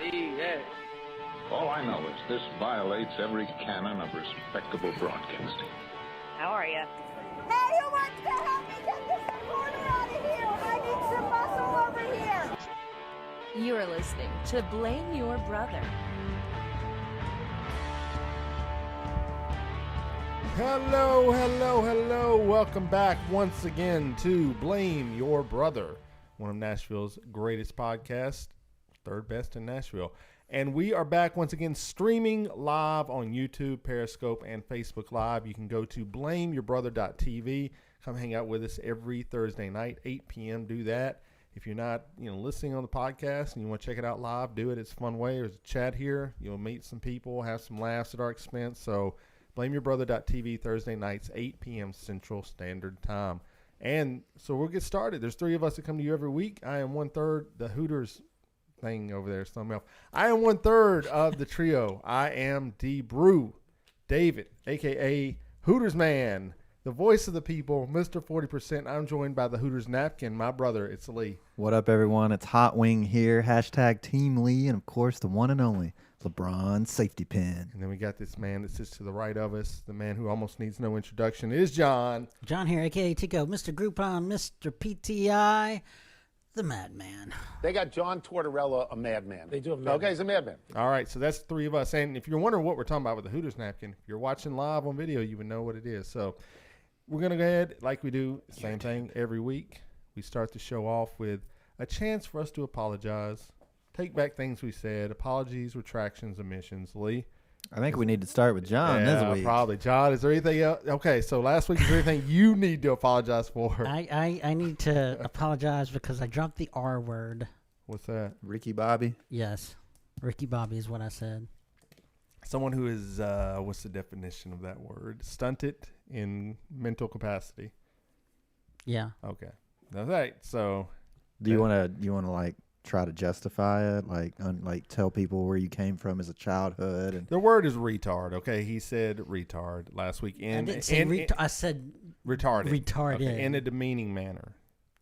Yes. All I know is this violates every canon of respectable broadcasting. How are you? Hey, who wants to help me get this recorder out of here? I need some muscle over here. You are listening to Blame Your Brother. Hello, hello, hello. Welcome back once again to Blame Your Brother, one of Nashville's greatest podcasts, third best in Nashville. And we are back once again streaming live on YouTube, Periscope, and Facebook Live. You can go to blameyourbrother.tv. Come hang out with us every Thursday night, 8 p.m. Do that. If you're not, listening on the podcast and you want to check it out live, do it. It's a fun way. There's a chat here. You'll meet some people, have some laughs at our expense. So blameyourbrother.tv Thursday nights, 8 p.m. Central Standard Time. And so we'll get started. There's three of us that come to you every week. I am 1/3. The Hooters thing over there is something else. I am 1/3 of the trio. I am D. Brew, David, a.k.a. Hooters Man, the voice of the people, Mr. 40%. I'm joined by the Hooters Napkin, my brother. It's Lee. What up, everyone? It's Hot Wing here. Hashtag Team Lee. And, of course, the one and only LeBron Safety Pin. And then we got this man that sits to the right of us, the man who almost needs no introduction. It is John. John here, a.k.a. Tico, Mr. Groupon, Mr. PTI, the Madman. They got John Tortorella, a madman. They do have a madman. Okay, he's a madman. All right, so that's three of us. And if you're wondering what we're talking about with the Hooters Napkin, if you're watching live on video, you would know what it is. So we're going to go ahead, like we do, same thing every week. We start the show off with a chance for us to apologize, take back things we said, apologies, retractions, omissions. Lee? I think we need to start with John this week. Probably. John, is there anything else? Okay, so last week, is there anything you need to apologize for? I need to apologize because I dropped the R word. What's that? Ricky Bobby. Yes. Ricky Bobby is what I said. Someone who is, what's the definition of that word? Stunted in mental capacity. Yeah. Okay. All right, so. Do you want to like try to justify it, like tell people where you came from as a childhood? And the word is retard. Okay, he said retard last week. I didn't say I said retarded. Retarded. Okay, in a demeaning manner.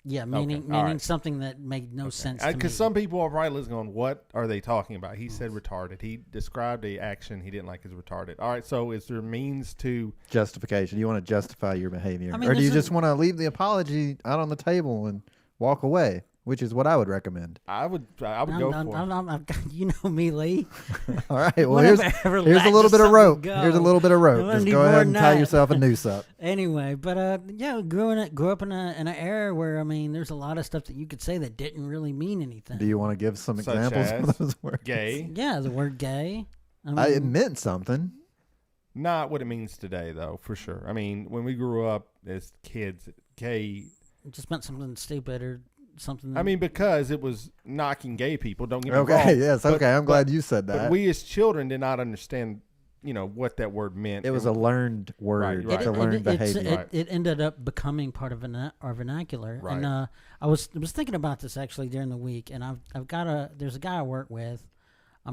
Yeah, meaning right. something that made no sense to me. Because some people are probably listening going, what are they talking about? He said retarded. He described a action he didn't like as retarded. All right, so is there means to justification? You want to justify your behavior, I mean, or do you just want to leave the apology out on the table and walk away? Which is what I would recommend. I would go for it. You know me, Lee. All right. Well, here's a little bit of rope. Here's a little bit of rope. Just go ahead and tie yourself a noose up. Anyway, but grew up in an era where there's a lot of stuff that you could say that didn't really mean anything. Do you want to give some Such examples as of those words? Gay. Yeah, the word gay. It meant something. Not what it means today, though, for sure. I mean, when we grew up as kids, gay it just meant something stupid or something. I mean, because it was knocking gay people. Don't get me wrong. Okay, yes, okay. I'm glad you said that. But we as children did not understand, what that word meant. It was a learned word. Right. It's a learned behavior. It ended up becoming part of our vernacular. Right. And I was thinking about this actually during the week, and there's a guy I work with.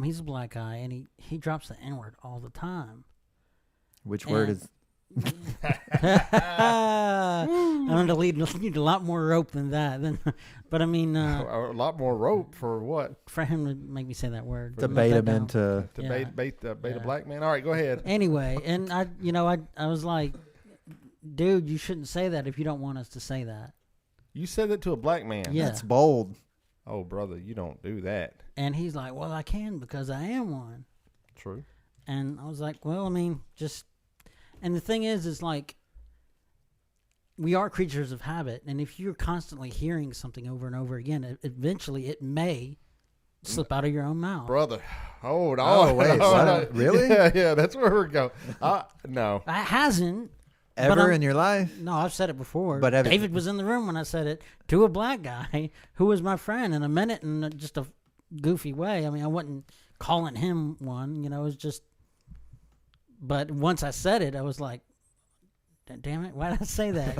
He's a black guy, and he drops the N-word all the time. Which word is? I'm going to need a lot more rope than that. But I mean, a lot more rope for what? For him to make me say that word. To bait him into bait a black man. All right, go ahead. Anyway, and I was like, dude, you shouldn't say that if you don't want us to say that. You said that to a black man. Yeah. That's bold. Oh, brother, you don't do that. And he's like, well, I can because I am one. True. And I was like, well, I mean, just. And the thing is like, we are creatures of habit, and if you're constantly hearing something over and over again, eventually it may slip out of your own mouth. Brother, hold on. Oh, wait, what? Really? Yeah, that's where we're going. No. It hasn't. Ever in your life? No, I've said it before. But David was in the room when I said it to a black guy who was my friend, and I meant it in just a goofy way. I mean, I wasn't calling him one, it was just. But once I said it, I was like, damn it, why did I say that?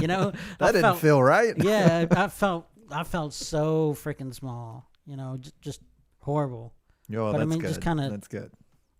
That didn't feel right. Yeah, I felt so freaking small, just horrible. Yo, but that's I mean, good. just kind of that's good.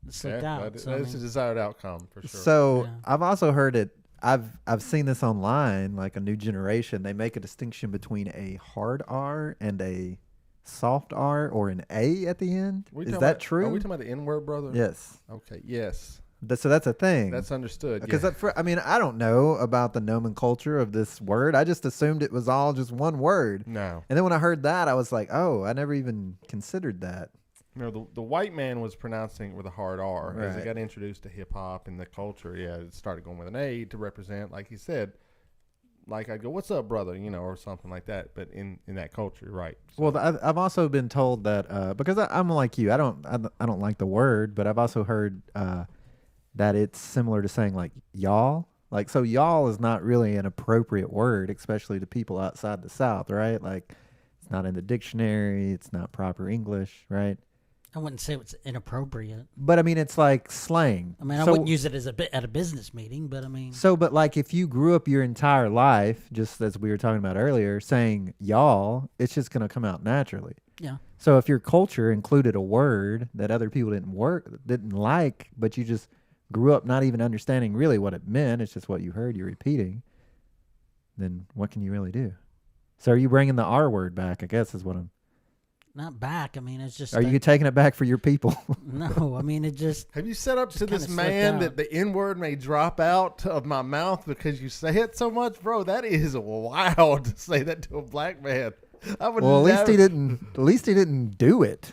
Slipped out. That's a desired outcome for sure. So I've also heard it. I've seen this online, like a new generation. They make a distinction between a hard R and a soft R or an A at the end. We Is talking that about- true? Are we talking about the N-word, brother? Yes. Okay. Yes. So that's a thing. That's understood. Because yeah. I mean, I don't know about the nomenclature of this word. I just assumed it was all just one word. No. And then when I heard that, I was like, oh, I never even considered that. The white man was pronouncing it with a hard R. As it Right. got introduced to hip-hop and the culture, it started going with an A to represent, like he said, like I'd go, what's up, brother, or something like that. But in that culture, right. So, Well, I've also been told that because I'm like you, I don't like the word, but I've also heard that it's similar to saying like y'all. Like, so y'all is not really an appropriate word, especially to people outside the South, right? Like, it's not in the dictionary. It's not proper English, right? I wouldn't say it's inappropriate. But I mean, it's like slang. I mean, I So- wouldn't use it as at a business meeting, but I mean, So, but like if you grew up your entire life, just as we were talking about earlier, saying y'all, it's just going to come out naturally. yeah. So if your culture included a word that other people didn't like, but you just grew up not even understanding really what it meant, it's just what you heard, you're repeating, then what can you really do? So are you bringing the R word back, I guess is what I'm... Not back. I mean, it's just. Are you taking it back for your people? No, I mean, it just. have you set up to kinda this slipped man out. that the N-word may drop out of my mouth because you say it so much? Bro, that is wild to say that to a black man. I would Well, never, at least he didn't do it.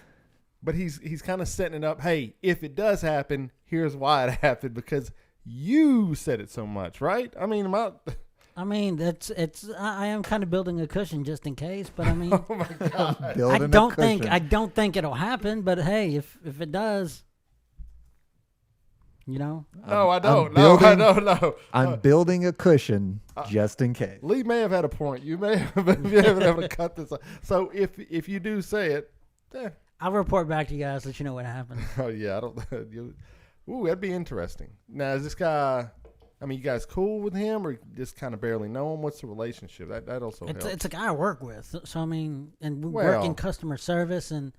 But he's kind of setting it up. Hey, if it does happen, here's why it happened, because you said it so much, right? I mean, I mean, I am kind of building a cushion just in case, but I mean, oh my God. Building a I cushion. don't think it'll happen. But hey, if it does, No, I I'm don't. No, I building- don't know. I'm building a cushion just in case. Lee may have had a point. You may have been able to cut this off. So if you do say it, I'll report back to you guys, let you know what happened. oh yeah, I don't. Ooh, that'd be interesting. Now, is this guy? I mean, you guys cool with him, or just kind of barely know him? What's the relationship? That also helps. It's a guy I work with, so I mean, and we work Well- in customer service, and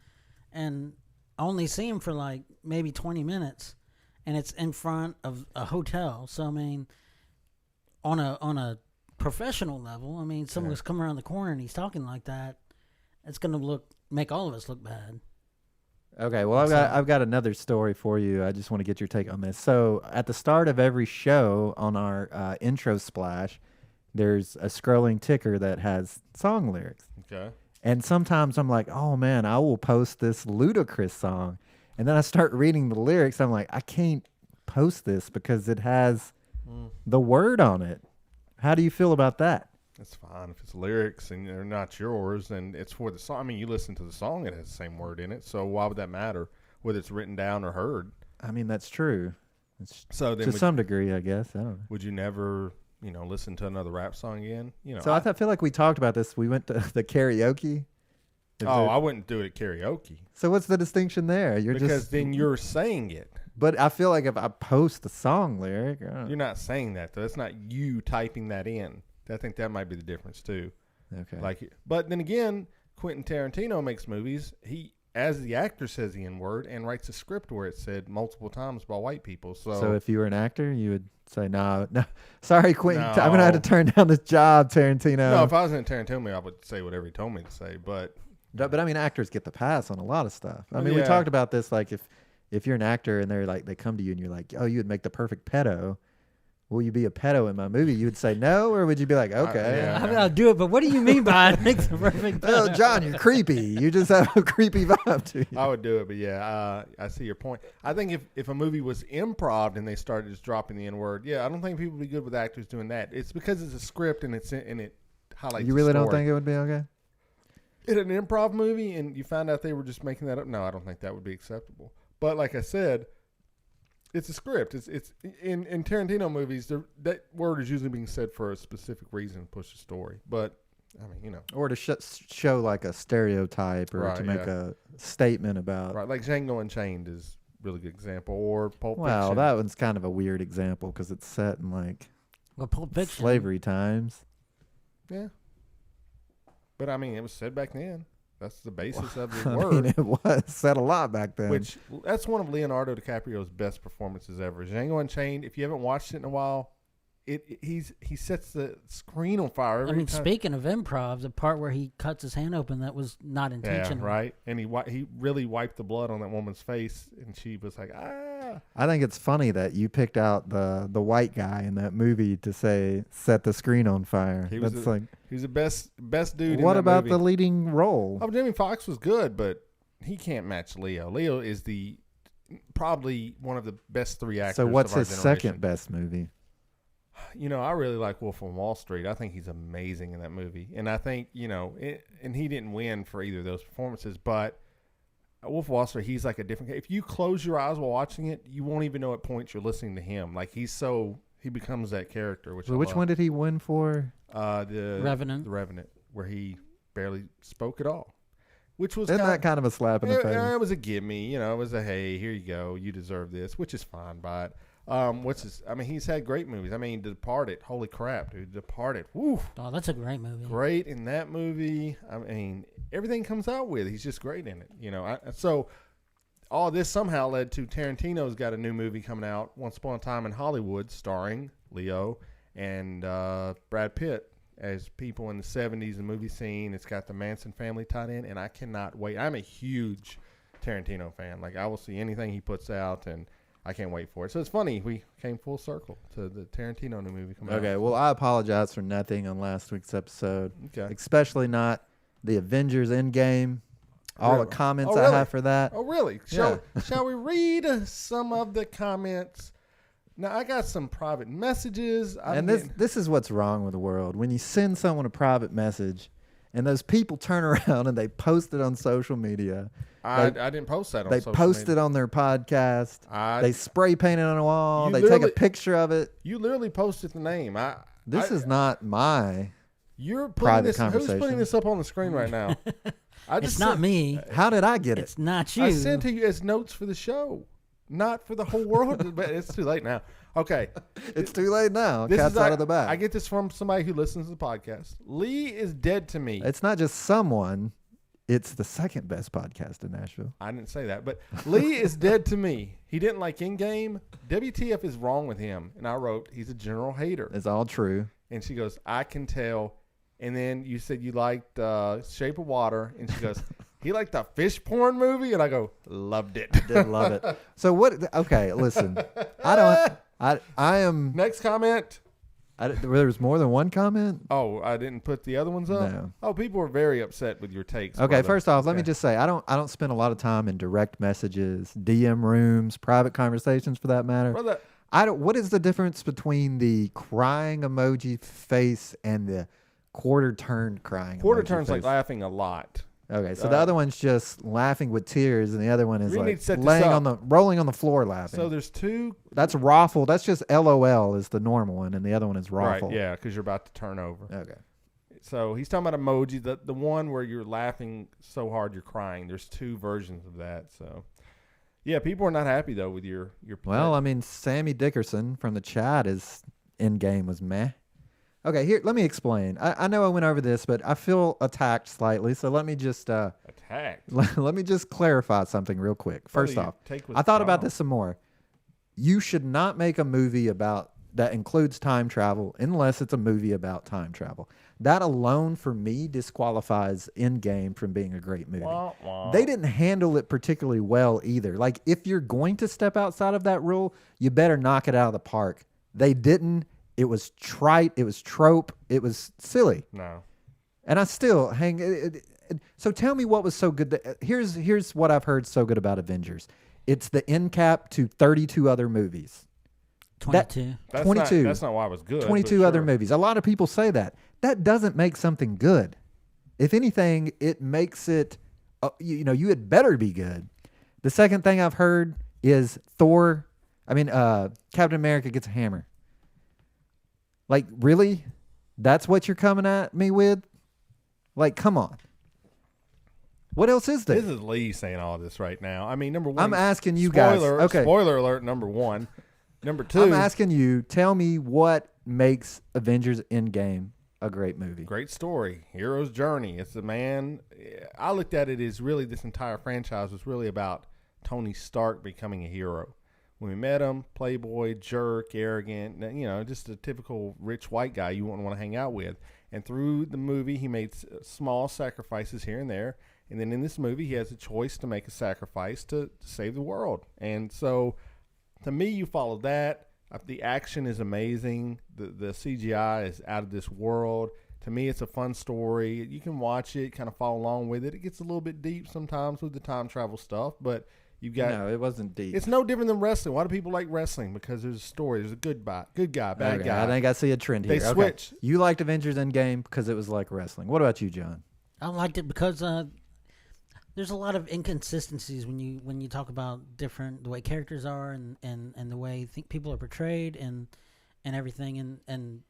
I only see him for like maybe 20 minutes, and it's in front of a hotel. So I mean, on a professional level, I mean, someone's coming around the corner and he's talking like that, it's gonna make all of us look bad. Okay, well, I've got another story for you. I just want to get your take on this. So at the start of every show on our intro splash, there's a scrolling ticker that has song lyrics. Okay. And sometimes I'm like, oh, man, I will post this ludicrous song. And then I start reading the lyrics. I'm like, I can't post this because it has the word on it. How do you feel about that? That's fine. If it's lyrics and they're not yours, and it's for the song. I mean, you listen to the song, it has the same word in it. So why would that matter, whether it's written down or heard? I mean, that's true. So then To some degree, I guess. I don't know. would you never, listen to another rap song again? So I feel like we talked about this. We went to the karaoke. I wouldn't do it at karaoke. So what's the distinction there? You're Because just then you're saying it. But I feel like if I post the song lyric, You're not saying that, though. That's not you typing that in. I think that might be the difference, too. okay. But then again, Quentin Tarantino makes movies. He, as the actor, says the N-word and writes a script where it's said multiple times by white people. So if you were an actor, you would say, no, sorry, Quentin, No. I'm going to have to turn down this job, Tarantino. No, if I was in a Tarantino movie, I would say whatever he told me to say. But But I mean, actors get the pass on a lot of stuff. I Well, mean, we yeah. talked about this, like if you're an actor and they come to you and you're like, oh, you would make the perfect pedo. Will you be a pedo in my movie? You would say no, or would you be like, okay? yeah. I mean, I'll do it, but what do you mean by it makes the perfect? Oh, John, you're creepy. You just have a creepy vibe to you. I would do it. But yeah, I see your point. I think if a movie was improv and they started just dropping the N-word, I don't think people would be good with actors doing that. It's because it's a script and it highlights. You really don't think it would be okay? In an improv movie and you found out they were just making that up? No, I don't think that would be acceptable. But like I said, it's a script. It's in Tarantino movies. That word is usually being said for a specific reason to push the story. But I mean, or to show like a stereotype, or Right, to make yeah. a statement about. right, like Django Unchained is a really good example, or Pulp Well, Fiction. that one's kind of a weird example because it's set in like Well, Pulp Fiction. slavery times. Yeah, but I mean, it was said back then. That's the basis of the I word. mean, it was said a lot back then. Which that's one of Leonardo DiCaprio's best performances ever. Django Unchained. If you haven't watched it in a while, he sets the screen on fire every time. Speaking of improv, the part where he cuts his hand open, that was not intentional. Yeah, right. And he really wiped the blood on that woman's face, and she was like, ah. I think it's funny that you picked out the white guy in that movie to say set the screen on fire. He was the best dude. What in that about movie. the leading role? Oh, Jamie Foxx was good, but he can't match Leo. Leo is probably one of the best 3 actors. So what's of our his generation. second best movie? I really like Wolf on Wall Street. I think he's amazing in that movie. And I think, and he didn't win for either of those performances, but Wolf of Wall Street, he's like a different. If you close your eyes while watching it, you won't even know at points you're listening to him. Like he becomes that character. Which one did he win for? The Revenant. The Revenant, where he barely spoke at all. Which was Isn't that kind of a slap in the face? It was a gimme. It was a hey, here you go, you deserve this, which is fine. But he's had great movies. Departed. Holy crap, dude, Departed. Woo. Oh, that's a great movie. Great in that movie. Everything comes out with. He's just great in it. So all this somehow led to Tarantino's got a new movie coming out, Once Upon a Time in Hollywood, starring Leo and Brad Pitt as people in the 70s, the movie scene. It's got the Manson family tied in, and I cannot wait. I'm a huge Tarantino fan. Like, I will see anything he puts out, and I can't wait for it. So it's funny. We came full circle to the Tarantino new movie coming out. Okay, well, I apologize for nothing on last week's episode. Okay. Especially not the Avengers Endgame. All Really? the comments really? I have for that. Oh, really? Yeah. Shall we read some of the comments? Now, I got some private messages. This is what's wrong with the world. When you send someone a private message and those people turn around and they post it on social media. I didn't post that on social media. They post it on their podcast. They spray paint it on a wall. They take a picture of it. You literally posted the name. This is not my private conversation. Who's putting this up on the screen right now? It's not me. How did I get it? It's not you. I sent to you as notes for the show, not for the whole world. But it's too late now. Okay. It's too late now. Cat's out of the bag. I get this from somebody who listens to the podcast. Lee is dead to me. It's not just someone. It's the second best podcast in Nashville. I didn't say that. But Lee is dead to me. He didn't like In-Game. WTF is wrong with him. And I wrote, he's a general hater. It's all true. And she goes, I can tell. And then you said you liked Shape of Water. And she goes, he liked the fish porn movie? And I go, loved it. Did love it. So what? Okay, listen. I am. Next comment. There was more than one comment? Oh, I didn't put the other ones up? No. Oh, people were very upset with your takes. Okay, brother. first off, let me just say, I don't spend a lot of time in direct messages, DM rooms, private conversations for that matter. Brother, What is the difference between the crying emoji face and the quarter turned crying Quarter emoji turns face? like laughing a lot. Okay, so the other one's just laughing with tears, and the other one is We need like to set this laying up. rolling on the floor laughing. So there's two. That's raffle. That's just LOL is the normal one, and the other one is raffle. Right, yeah, because you're about to turn over. Okay. So he's talking about emoji, the one where you're laughing so hard you're crying. There's two versions of that. So, yeah, people are not happy, though, with your Well, I mean, Sammy Dickerson from the chat is In-Game was meh. Okay, here, let me explain. I know I went over this, but I feel attacked slightly, so let me just attacked. Let me just clarify something real quick. First off, I thought about this some more. You should not make a movie that includes time travel unless it's a movie about time travel. That alone, for me, disqualifies In-Game from being a great movie. Wah, wah. They didn't handle it particularly well either. Like, if you're going to step outside of that rule, you better knock it out of the park. They didn't. It was trite. It was trope. It was silly. No. And I still so tell me what was so good. Here's what I've heard so good about Avengers. It's the end cap to 32 other movies. 22. 22. That's not why it was good. 22 other movies. A lot of people say that. That doesn't make something good. If anything, it makes it, you had better be good. The second thing I've heard is Captain America gets a hammer. Like, really? That's what you're coming at me with? Like, come on. What else is there? This is Lee saying all this right now. I mean, number one. I'm asking you guys. Okay. Spoiler alert, number one. Number two. I'm asking you, tell me what makes Avengers Endgame a great movie. Great story. Hero's journey. It's the man. I looked at it as really this entire franchise was really about Tony Stark becoming a hero. when we met him, playboy, jerk, arrogant, just a typical rich white guy you wouldn't want to hang out with. And through the movie, he made small sacrifices here and there. And then in this movie, he has a choice to make a sacrifice to save the world. And so, to me, you follow that. The action is amazing. The CGI is out of this world. To me, it's a fun story. You can watch it, kind of follow along with it. It gets a little bit deep sometimes with the time travel stuff, but you've got... No, it wasn't deep. It's no different than wrestling. Why do people like wrestling? Because there's a story. There's a good guy, bad guy. I think I see a trend here. They switch. You liked Avengers Endgame because it was like wrestling. What about you, John? I liked it because there's a lot of inconsistencies when you talk about the way characters are and the way people are portrayed and everything and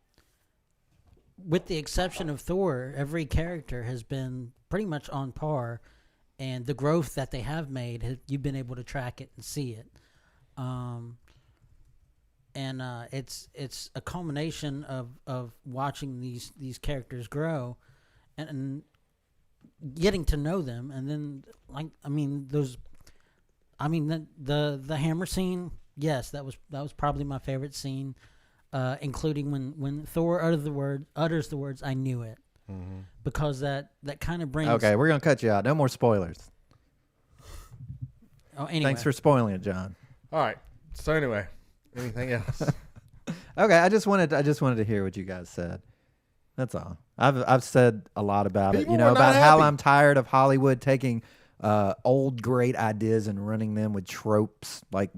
with the exception of Thor, every character has been pretty much on par, and the growth that they have made, you've been able to track it and see it. It's a culmination of watching these characters grow and getting to know them, and then the hammer scene. Yes, that was probably my favorite scene. Including when Thor utters the words, "I knew it," because that kind of brings. Okay, we're gonna cut you out. No more spoilers. Oh, anyway. Thanks for spoiling it, John. All right. So anyway, anything else? Okay, I just wanted to hear what you guys said. That's all. I've said a lot about People it. were not About how happy. I'm tired of Hollywood taking old great ideas and running them with tropes like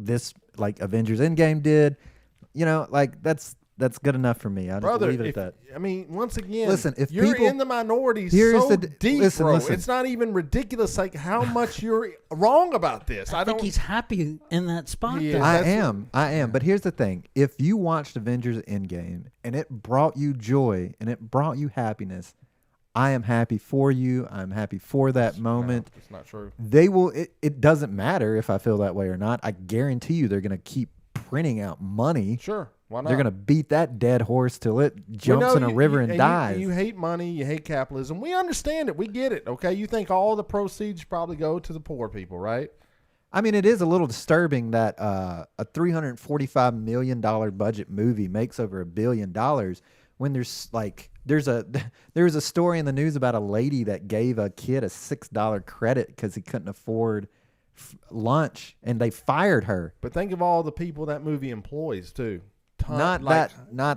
Avengers Endgame did. That's good enough for me. I'll just Brother, leave it at that. Once again, Listen, if you're people- in the minority Here's so the deep, listen, bro. listen. It's not even ridiculous like how much you're wrong about this. I think he's happy in that spot. He though. is. I am. But here's the thing. If you watched Avengers Endgame and it brought you joy and it brought you happiness, I am happy for you. I'm happy for that moment. No, it's not true. They will. It doesn't matter if I feel that way or not. I guarantee you they're going to keep printing out money. Sure. Why not? They're going to beat that dead horse till it jumps in a river and dies. You hate money. You hate capitalism. We understand it. We get it. Okay. You think all the proceeds probably go to the poor people, right? I mean, it is a little disturbing that a $345 million budget movie makes over $1 billion when there's a story in the news about a lady that gave a kid a $6 credit because he couldn't afford lunch and they fired her. But think of all the people that movie employs too. Not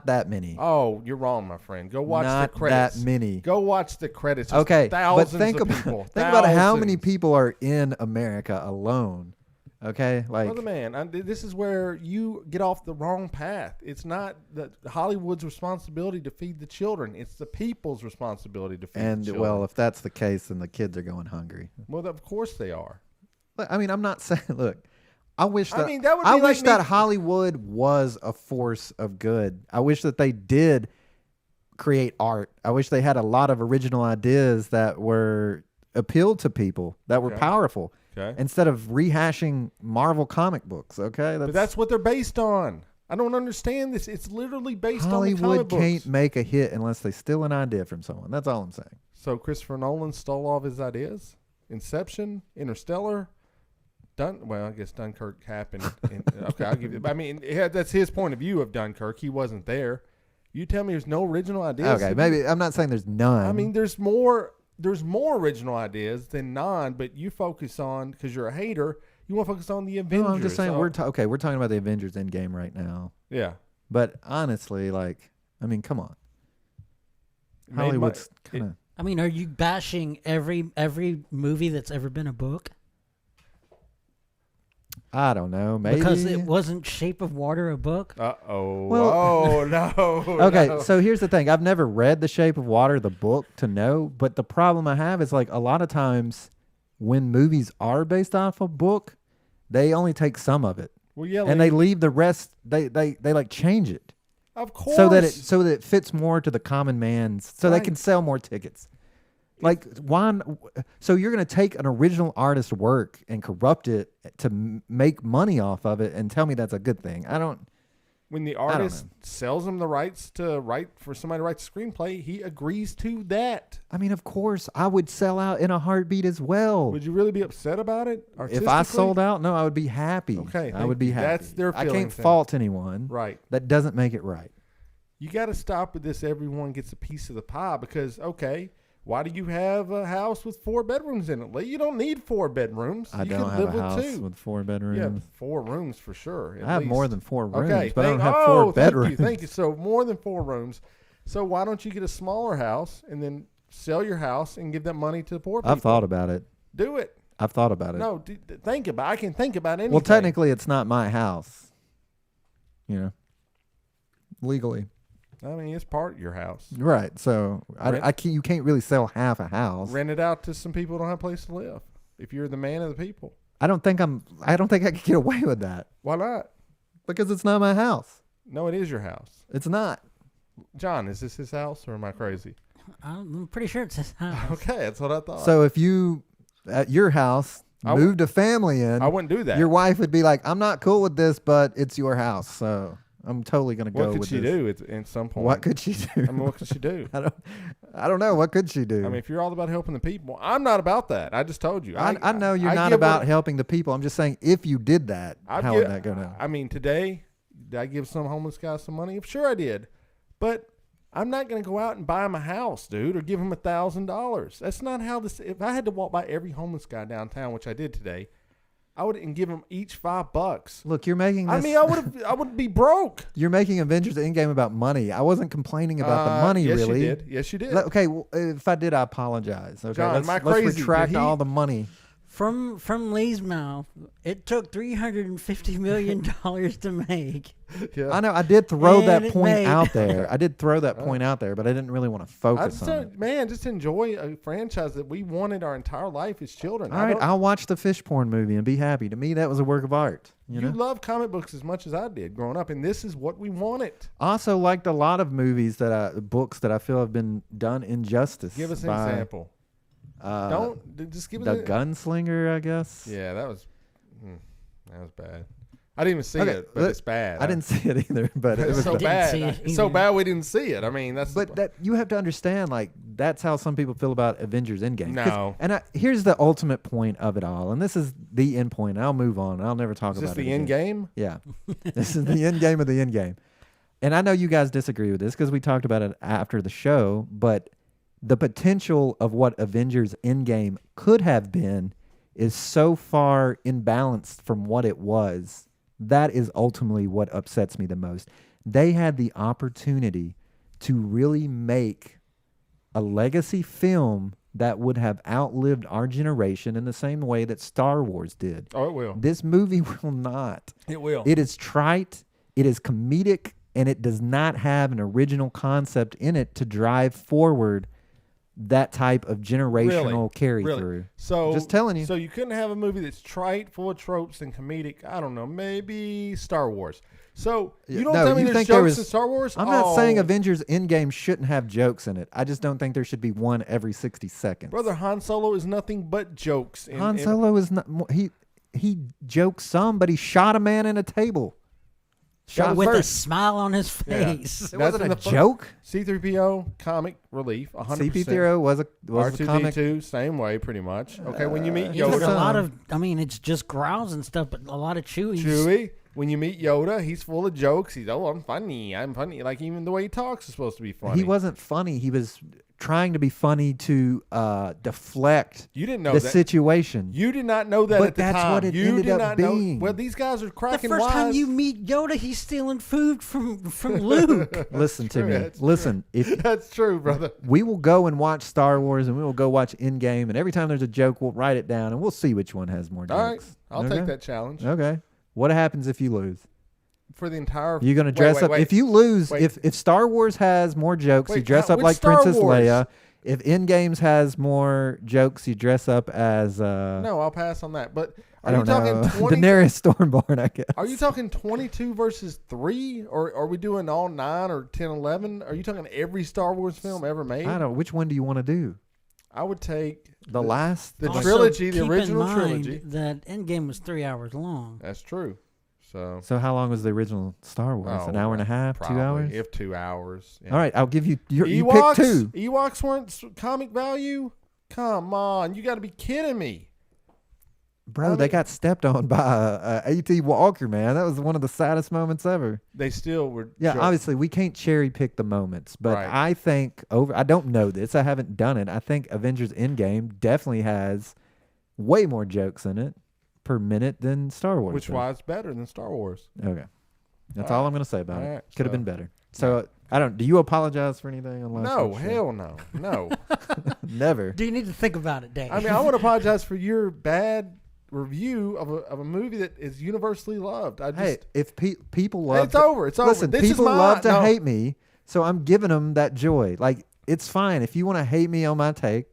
that many. Oh, you're wrong, my friend. Go watch Not the credits. that many. Go watch the credits. There's Okay, but thousands think of about people. think about how many Thousands. people are in America alone. Okay, like Brother man, this is where you get off the wrong path. It's not Hollywood's responsibility to feed the children. It's the people's responsibility to feed the children. well, if that's the case, then the kids are going hungry. Well, of course they are. Look, I mean, I'm not saying. Look, I wish that. I mean, that would be I like wish me- that Hollywood was a force of good. I wish that they did create art. I wish they had a lot of original ideas that were appealed to people, that were Okay. powerful, Okay. instead of rehashing Marvel comic books. Okay, But that's what they're based on. I don't understand this. It's literally based on the Hollywood comic books. can't make a hit unless they steal an idea from someone. That's all I'm saying. So Christopher Nolan stole all of his ideas. Inception, Interstellar. I guess Dunkirk happened. Okay, I'll give you. I mean, that's his point of view of Dunkirk. He wasn't there. You tell me there's no original ideas. Okay, maybe I'm not saying there's none. I mean, there's more original ideas than none. But you focus on because you're a hater. You want to focus on the Avengers. no, I'm just saying So- we're talking about the Avengers Endgame right now. yeah. But honestly, I mean, come on. It made Hollywood's my- kind of. I mean, are you bashing every movie that's ever been a book? I don't know. Maybe Because it wasn't Shape of Water a book? Uh-oh. Well- Oh, no. Okay, no. so here's the thing. I've never read The Shape of Water, the book, to know. But the problem I have is like a lot of times when movies are based off a book, they only take some of it Well, yeah, and they leave the rest. They like change it of course. so that it fits more to the common man's, so they Right. can sell more tickets. Like why? So you're going to take an original artist's work and corrupt it to make money off of it and tell me that's a good thing? I don't. When the artist sells him the rights to write for somebody to write the screenplay, he agrees to that. I mean, of course, I would sell out in a heartbeat as well. Would you really be upset about it? If I sold out, no, I would be happy. Okay, I would be happy. That's their I feelings can't then. fault anyone. Right. That doesn't make it right. You got to stop with this. Everyone gets a piece of the pie because, okay, why do you have a house with 4 bedrooms in it? Lee? You don't need 4 bedrooms. I you don't can have live a house with 2. with 4 bedrooms. Yeah, 4 rooms for sure. I have least. more than 4 rooms, Okay, but I don't have 4 bedrooms. Thank you. So more than 4 rooms. So why don't you get a smaller house and then sell your house and give that money to the poor people? I've thought about it. Do it. I've thought about it. No, think about it. I can think about anything. Well, technically, it's not my house. You know, legally. I mean, it's part of your house. Right. So you can't really sell half a house. Rent it out to some people who don't have a place to live. If you're the man of the people. I don't think I could get away with that Why not? because it's not my house. No, it is your house. It's not. John, is this his house or am I crazy? I'm pretty sure it's his house. Okay, that's what I thought. So if you at your house moved a family in, I wouldn't do that. your wife would be like, "I'm not cool with this, but it's your house, so I'm totally gonna go What could with she this." do at some point? What could she do? I mean, what could she do? I don't know. What could she do? I mean, if you're all about helping the people, I'm not about that. I just told you. I know you're I not give about her- helping the people. I'm just saying, if you did that, how would that go down? I mean, today, did I give some homeless guy some money? Sure I did. But I'm not going to go out and buy him a house, dude, or give him $1,000. That's not how this. If I had to walk by every homeless guy downtown, which I did today, I would and give them each $5. Look, you're making this. I mean, I would be broke. You're making Avengers Endgame about money. I wasn't complaining about the money, yes, really. You did. Yes, you did. Okay, well, if I did, I apologize. Okay, John, am I let's crazy? retract Did he- all the money. From Lee's mouth, it took $350 million to make. Yeah. I know. I did throw And that it point made- out there. I did throw that point out there, but I didn't really want to I focus just on it. don't, man, just enjoy a franchise that we wanted our entire life as children. All right, I'll watch the fish porn movie and be happy. To me, that was a work of art. You know. love comic books as much as I did growing up, and this is what we wanted. Also liked a lot of movies books that I feel have been done injustice. Give us an by, example. Don't just give us The Gunslinger, I guess. Yeah, that was bad. I didn't even see it, but it's bad. I didn't see it either, but it was so Didn't bad. see it It's so either. bad we didn't see it. I mean, that's. But that you have to understand, like that's how some people feel about Avengers Endgame. No. And here's the ultimate point of it all, and this is the end point. I'll move on. I'll never talk is about this it the end again. game? Yeah, this is the end game of the end game. And I know you guys disagree with this because we talked about it after the show, but the potential of what Avengers Endgame could have been is so far imbalanced from what it was. That is ultimately what upsets me the most. They had the opportunity to really make a legacy film that would have outlived our generation in the same way that Star Wars did. Oh, it will. This movie will not. It will. It is trite, it is comedic, and it does not have an original concept in it to drive forward that type of generational carry through. So just telling you. So you couldn't have a movie that's trite, full of tropes and comedic. I don't know, maybe Star Wars. So you don't No, tell me you there's think there jokes was- in Star Wars? I'm not saying Avengers Endgame shouldn't have jokes in it. I just don't think there should be one every 60 seconds. Brother, Han Solo is nothing but jokes. Han Solo is not. He jokes some, but he shot a man in a table. Shot With a first. smile on his Yeah. face. It That's wasn't in a the fir- joke. C-3PO comic relief, 100%. CP0 was a comic. R2D2 same way, pretty much. Okay, when you meet He does a Yoda, lot of, I mean, it's just growls and stuff, but a lot of Chewies. Chewie. When you meet Yoda, he's full of jokes. He's I'm funny. Like even the way he talks is supposed to be funny. He wasn't funny. He was trying to be funny to deflect You didn't know the that. situation. You did not know that But at the that's time. what it you ended did up not being. know. Well, these guys are The cracking first time wise. you meet Yoda, he's stealing food from Luke. Listen to true, me. that's Listen, if That's true, brother. we will go and watch Star Wars and we will go watch Endgame, and every time there's a joke, we'll write it down and we'll see which one has more jokes. All right, I'll Okay? take that challenge Okay. What happens if you lose? for the entire. You're gonna Wait, dress wait, up. wait. If you lose, Wait. if Star Wars has more jokes, you Wait, dress up which like Star Princess Wars? Leia. If Endgames has more jokes, you dress up as No, I'll pass on that. But I are you don't know. talking 20? Daenerys Stormborn, I guess. Are you talking 22 versus 3, or are we doing all 9 or 10, 11? Are you talking every Star Wars film ever made? I don't. Which one do you want to do? I would take The last. the Also, trilogy, the keep original in mind trilogy. that Endgame was 3 hours long. That's true. So how long was the original Star Wars? An hour and a half, probably, 2 hours? If 2 hours. Yeah. All right, I'll give you. You Ewoks, pick two. Ewoks weren't comic value? Come on. You got to be kidding me. Bro, they got stepped on by a A.T. Walker, man. That was one of the saddest moments ever. They still were. Yeah, obviously we can't cherry pick the moments, but Right. I think I don't know this. I haven't done it. I think Avengers Endgame definitely has way more jokes in it per minute than Star Wars. Which does. why it's better than Star Wars. Okay. That's All all right. I'm going to say about All it. right, Could have so- been better. So do you apologize for anything on last No, week's show? hell no. No. Never. Do you need to think about it, Dave? I mean, I want to apologize for your bad review of a movie that is universally loved. I just, Hey, if people love it's over. It's over. Listen, This is people mine. love to No. hate me, so I'm giving them that joy. Like, it's fine. If you want to hate me on my take,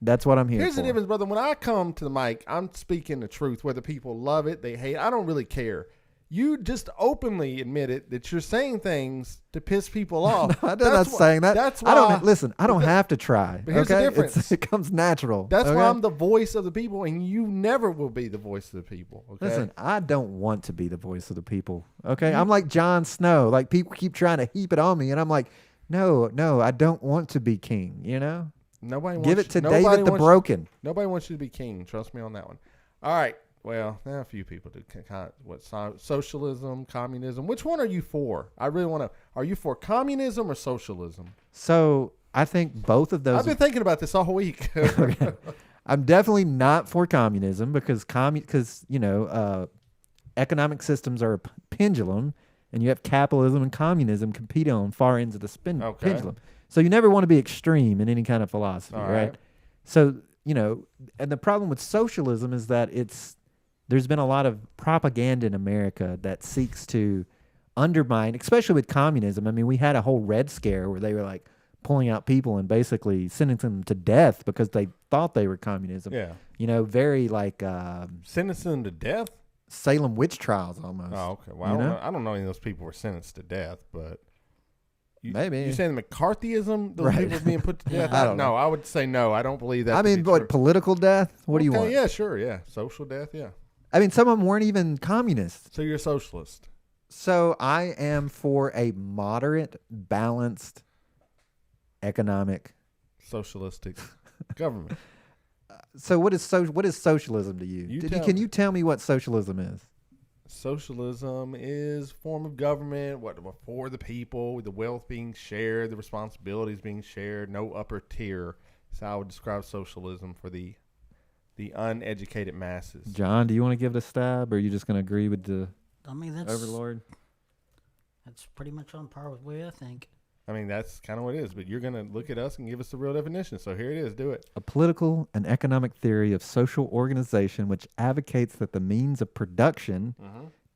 that's what I'm here Here's for. the difference, brother. When I come to the mic, I'm speaking the truth. Whether people love it, they hate it, I don't really care. You just openly admitted that you're saying things to piss people off. I'm not saying that. That's why. I don't listen. I don't have to try. But here's the okay? difference. It comes natural. That's okay? why I'm the voice of the people, and you never will be the voice of the people. Okay. Listen, I don't want to be the voice of the people. Okay, I'm like Jon Snow. Like, people keep trying to heap it on me, and I'm like, no, I don't want to be king. You know, Nobody wants give it to nobody David the wants- Broken. Nobody wants you to be king. Trust me on that one. All right. Well, a few people do. Socialism, communism. Which one are you for? I really want to. Are you for communism or socialism? So I think both of those. I've been thinking about this all week. Okay. I'm definitely not for communism because economic systems are a pendulum, and you have capitalism and communism competing on far ends of the pendulum. So you never want to be extreme in any kind of philosophy, All right? right. So and the problem with socialism is that there's been a lot of propaganda in America that seeks to undermine, especially with communism. I mean, we had a whole Red Scare where they were like pulling out people and basically sentencing them to death because they thought they were communism. Yeah. Very like Sentencing them to death? Salem witch trials almost. Oh, okay. Well, I don't know any of those people were sentenced to death, but maybe. You saying McCarthyism? Those Right. people are being put to death? I don't know. No, I would say no. I don't believe that. I to mean, be what, true. political death? What do you want? Yeah, sure. Yeah. Social death. Yeah. I mean, some of them weren't even communists. So you're a socialist. So I am for a moderate, balanced economic. Socialistic government. So what is socialism to you? You Can tell you tell me what socialism is? Socialism is a form of government, for the people, with the wealth being shared, the responsibilities being shared, no upper tier. That's how I would describe socialism for the uneducated masses. John, do you want to give it a stab, or are you just going to agree with the I mean, that's overlord? That's pretty much on par with the way I think. I mean, that's kind of what it is, but you're going to look at us and give us the real definition. So here it is. Do it. A political and economic theory of social organization which advocates that the means of production,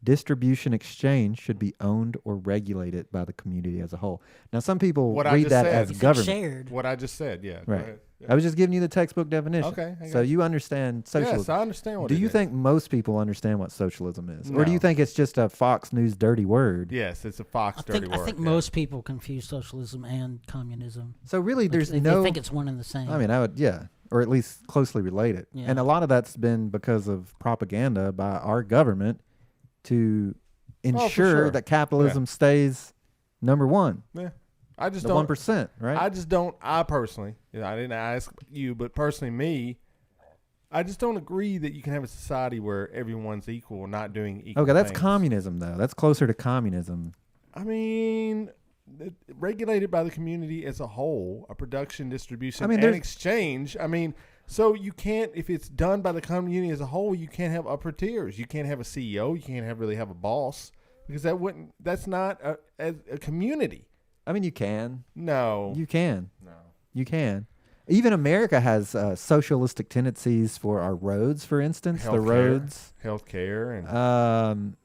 distribution, exchange should be owned or regulated by the community as a whole. Now, some people What I read just that said. as It's government. Shared. What I just said, yeah. Go Right. ahead. Yeah. I was just giving you the textbook definition. Okay, I So got you understand socialism. Yes, I understand what Do it you is. think most people understand what socialism is? Or do you No. think it's just a Fox News dirty word? Yes, it's a Fox dirty word. I think yeah. most people confuse socialism and communism. So really, Like, there's they no. think it's one and the same. I mean, I would, yeah, or at least closely related. Yeah. And a lot of that's been because of propaganda by our government to ensure sure. that capitalism stays number one, Yeah. I just the don't. 1%, right? I just don't. I personally, I didn't ask you, but personally, me, I just don't agree that you can have a society where everyone's equal, not doing equal. Okay, that's things. communism, though. That's closer to communism. I mean, regulated by the community as a whole, a production, distribution, I mean, and there's- exchange. I mean, so you can't, if it's done by the community as a whole, you can't have upper tiers. You can't have a CEO. You can't really have a boss because that's not a community. I mean, you can. No. You can. No. You can. Even America has socialistic tendencies for our roads, for instance. The roads. Healthcare, and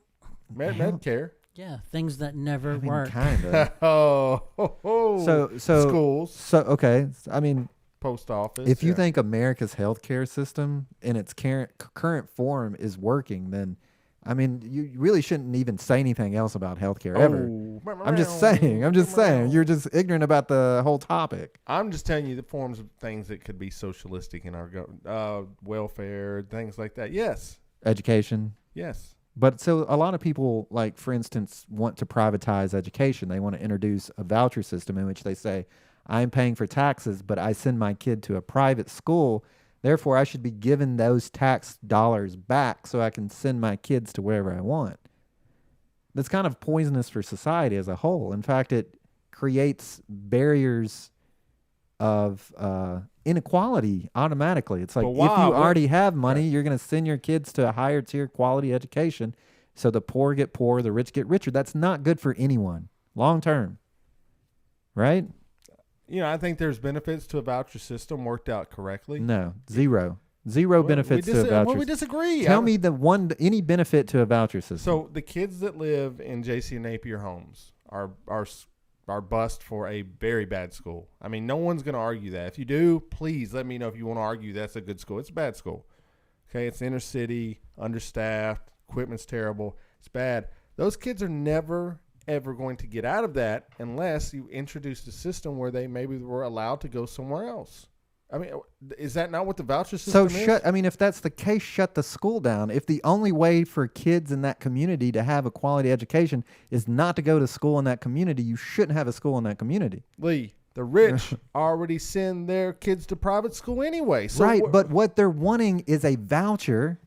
Medicare. yeah, things that never I mean, work. kind of. So So schools, So, okay. I mean, post office. if you yeah. think America's healthcare system in its current form is working, then I mean, you really shouldn't even say anything else about healthcare ever. I'm just saying. You're just ignorant about the whole topic. I'm just telling you the forms of things that could be socialistic in our welfare, things like that. Yes, Education. yes. But so a lot of people, like, for instance, want to privatize education. They want to introduce a voucher system in which they say, I'm paying for taxes, but I send my kid to a private school. Therefore, I should be given those tax dollars back so I can send my kids to wherever I want. That's kind of poisonous for society as a whole. In fact, it creates barriers of inequality automatically. It's like, if you already have money, you're going to send your kids to a higher tier quality education. So the poor get poorer, the rich get richer. That's not good for anyone long term. Right? You know, I think there's benefits to a voucher system worked out correctly. No, zero benefits to a voucher. Well, we disagree. Tell me any benefit to a voucher system. So the kids that live in J.C. and Napier homes are bused for a very bad school. I mean, no one's going to argue that. If you do, please let me know if you want to argue that's a good school. It's a bad school. Okay, it's inner city, understaffed, equipment's terrible. It's bad. Those kids are never ever going to get out of that unless you introduce a system where they maybe were allowed to go somewhere else. I mean, is that not what the voucher system is? I mean, if that's the case, shut the school down. If the only way for kids in that community to have a quality education is not to go to school in that community, you shouldn't have a school in that community. Lee, the rich already send their kids to private school anyway. So right, but what they're wanting is a voucher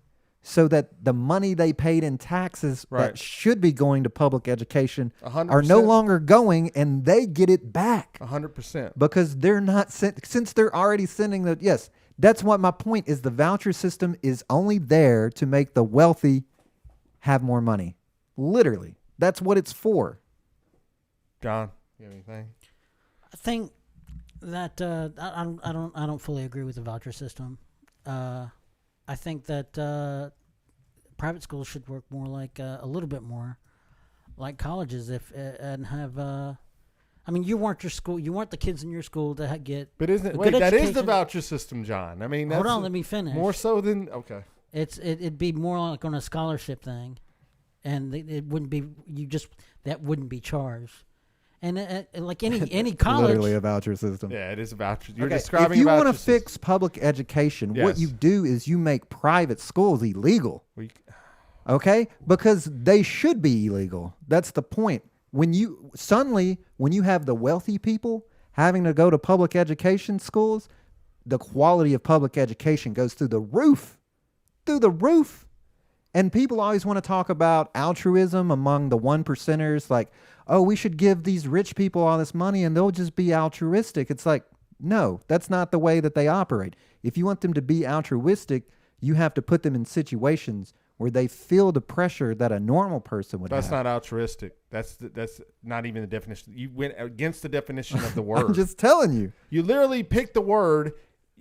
so that the money they paid in taxes that should be going to public education 100%. Are no longer going, and they get it back. 100%. Because they're not since they're already sending the yes. That's what my point is. The voucher system is only there to make the wealthy have more money. Literally, that's what it's for. John, you have anything? I think that I don't fully agree with the voucher system. I think that private schools should work more like a little bit more like colleges, and have. I mean, you want the kids in your school to get. But that is the voucher system, John? I mean, hold on, let me finish. More so than okay. It'd be more like on a scholarship thing, and it wouldn't be that wouldn't be charged. And like any college, literally a voucher system. Yeah, it is a voucher. You're describing. If you want to fix public education, what you do is you make private schools illegal. Okay, because they should be illegal. That's the point. When you have the wealthy people having to go to public education schools, the quality of public education goes through the roof. And people always want to talk about altruism among the 1%ers, like, oh, we should give these rich people all this money and they'll just be altruistic. It's like, no, that's not the way that they operate. If you want them to be altruistic, you have to put them in situations where they feel the pressure that a normal person would have. That's not altruistic. That's not even the definition. You went against the definition of the word. I'm just telling you. You literally picked the word.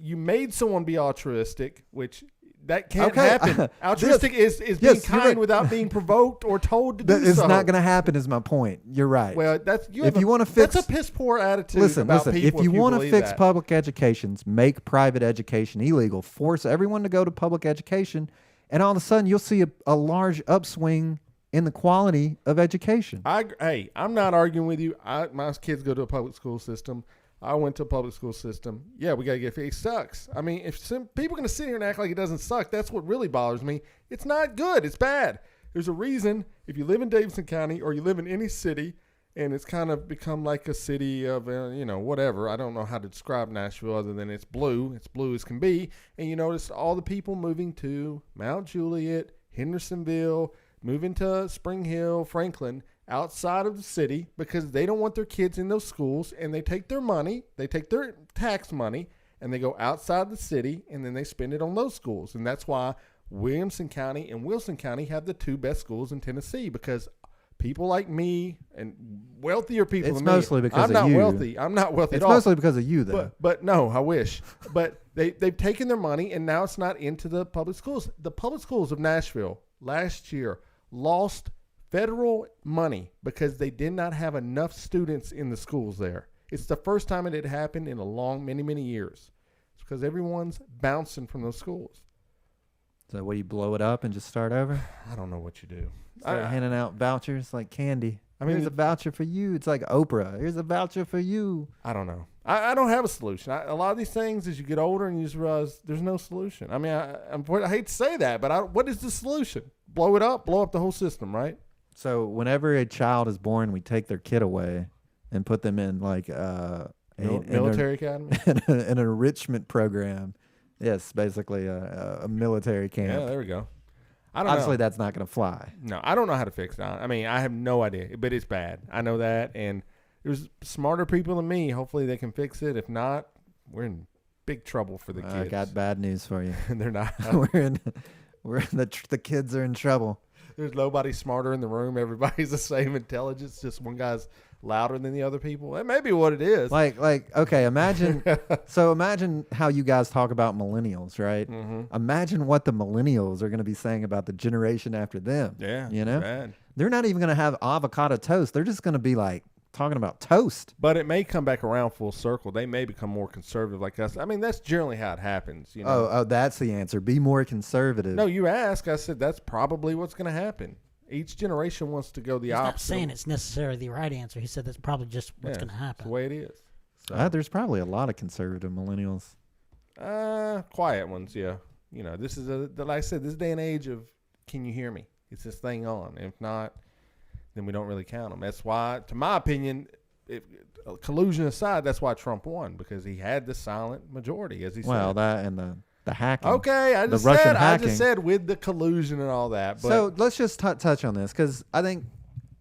You made someone be altruistic, which that can't happen. Altruistic is being kind without being provoked or told to do so. It's not going to happen is my point. You're right. Well, if you want to fix... That's a piss poor attitude listen, people. If you want to fix public educations, make private education illegal. Force everyone to go to public education, and all of a sudden you'll see a large upswing in the quality of education. I'm not arguing with you. My kids go to a public school system. I went to a public school system. Yeah, we got to get it. It sucks. I mean, if people are going to sit here and act like it doesn't suck, that's what really bothers me. It's not good. It's bad. There's a reason if you live in Davidson County or you live in any city and it's kind of become like a city of, whatever. I don't know how to describe Nashville other than it's blue. It's blue as can be. And you notice all the people moving to Mount Juliet, Hendersonville, moving to Spring Hill, Franklin, outside of the city because they don't want their kids in those schools, and they take their money, they take their tax money, and they go outside the city, and then they spend it on those schools. And that's why Williamson County and Wilson County have the two best schools in Tennessee, because people like me and wealthier people than me. It's mostly because I'm of you. I'm not wealthy at all. It's mostly because of you, though. But no, I wish. But they've taken their money, and now it's not into the public schools. The public schools of Nashville last year lost federal money because they did not have enough students in the schools there. It's the first time it had happened in a long, many, many years. It's because everyone's bouncing from those schools. So what, you blow it up and just start over? I don't know what you do. Start handing out vouchers like candy. I mean, here's a voucher for you. It's like Oprah. Here's a voucher for you. I don't know. I don't have a solution. A lot of these things, as you get older and you just realize there's no solution. I mean, I hate to say that, but what is the solution? blow it up, blow up the whole system, right? So whenever a child is born, we take their kid away and put them in like Military academy. an enrichment program. Yes, basically a military camp. Yeah, there we go. I don't Obviously, know. that's not going to fly. No, I don't know how to fix it. I mean, I have no idea, but it's bad. I know that, and there's smarter people than me. Hopefully, they can fix it. If not, we're in big trouble for the kids. I got bad news for you. And they're not. the kids are in trouble. There's nobody smarter in the room. Everybody's the same intelligence. Just one guy's louder than the other people. That may be what it is. Like, okay, imagine how you guys talk about millennials, right? Mm-hmm. Imagine what the millennials are going to be saying about the generation after them. Yeah, you know, bad. They're not even going to have avocado toast. They're just going to be like talking about toast. But it may come back around full circle. They may become more conservative like us. I mean, that's generally how it happens. You know? Oh, that's the answer. Be more conservative. No, you ask. I said that's probably what's going to happen. Each generation wants to go the He's opposite. not saying it's necessarily the right answer. He said that's probably just what's going to It's happen. the way it is. So, There's probably a lot of conservative millennials. quiet ones, yeah. You know, this is like I said, this day and age of can you hear me? Is this thing on? If not, then we don't really count them. That's why, to my opinion, collusion aside, that's why Trump won, because he had the silent majority, as he Well, said. that and the hacking. Okay, I just said with the collusion and all that. But So let's just touch on this, because I think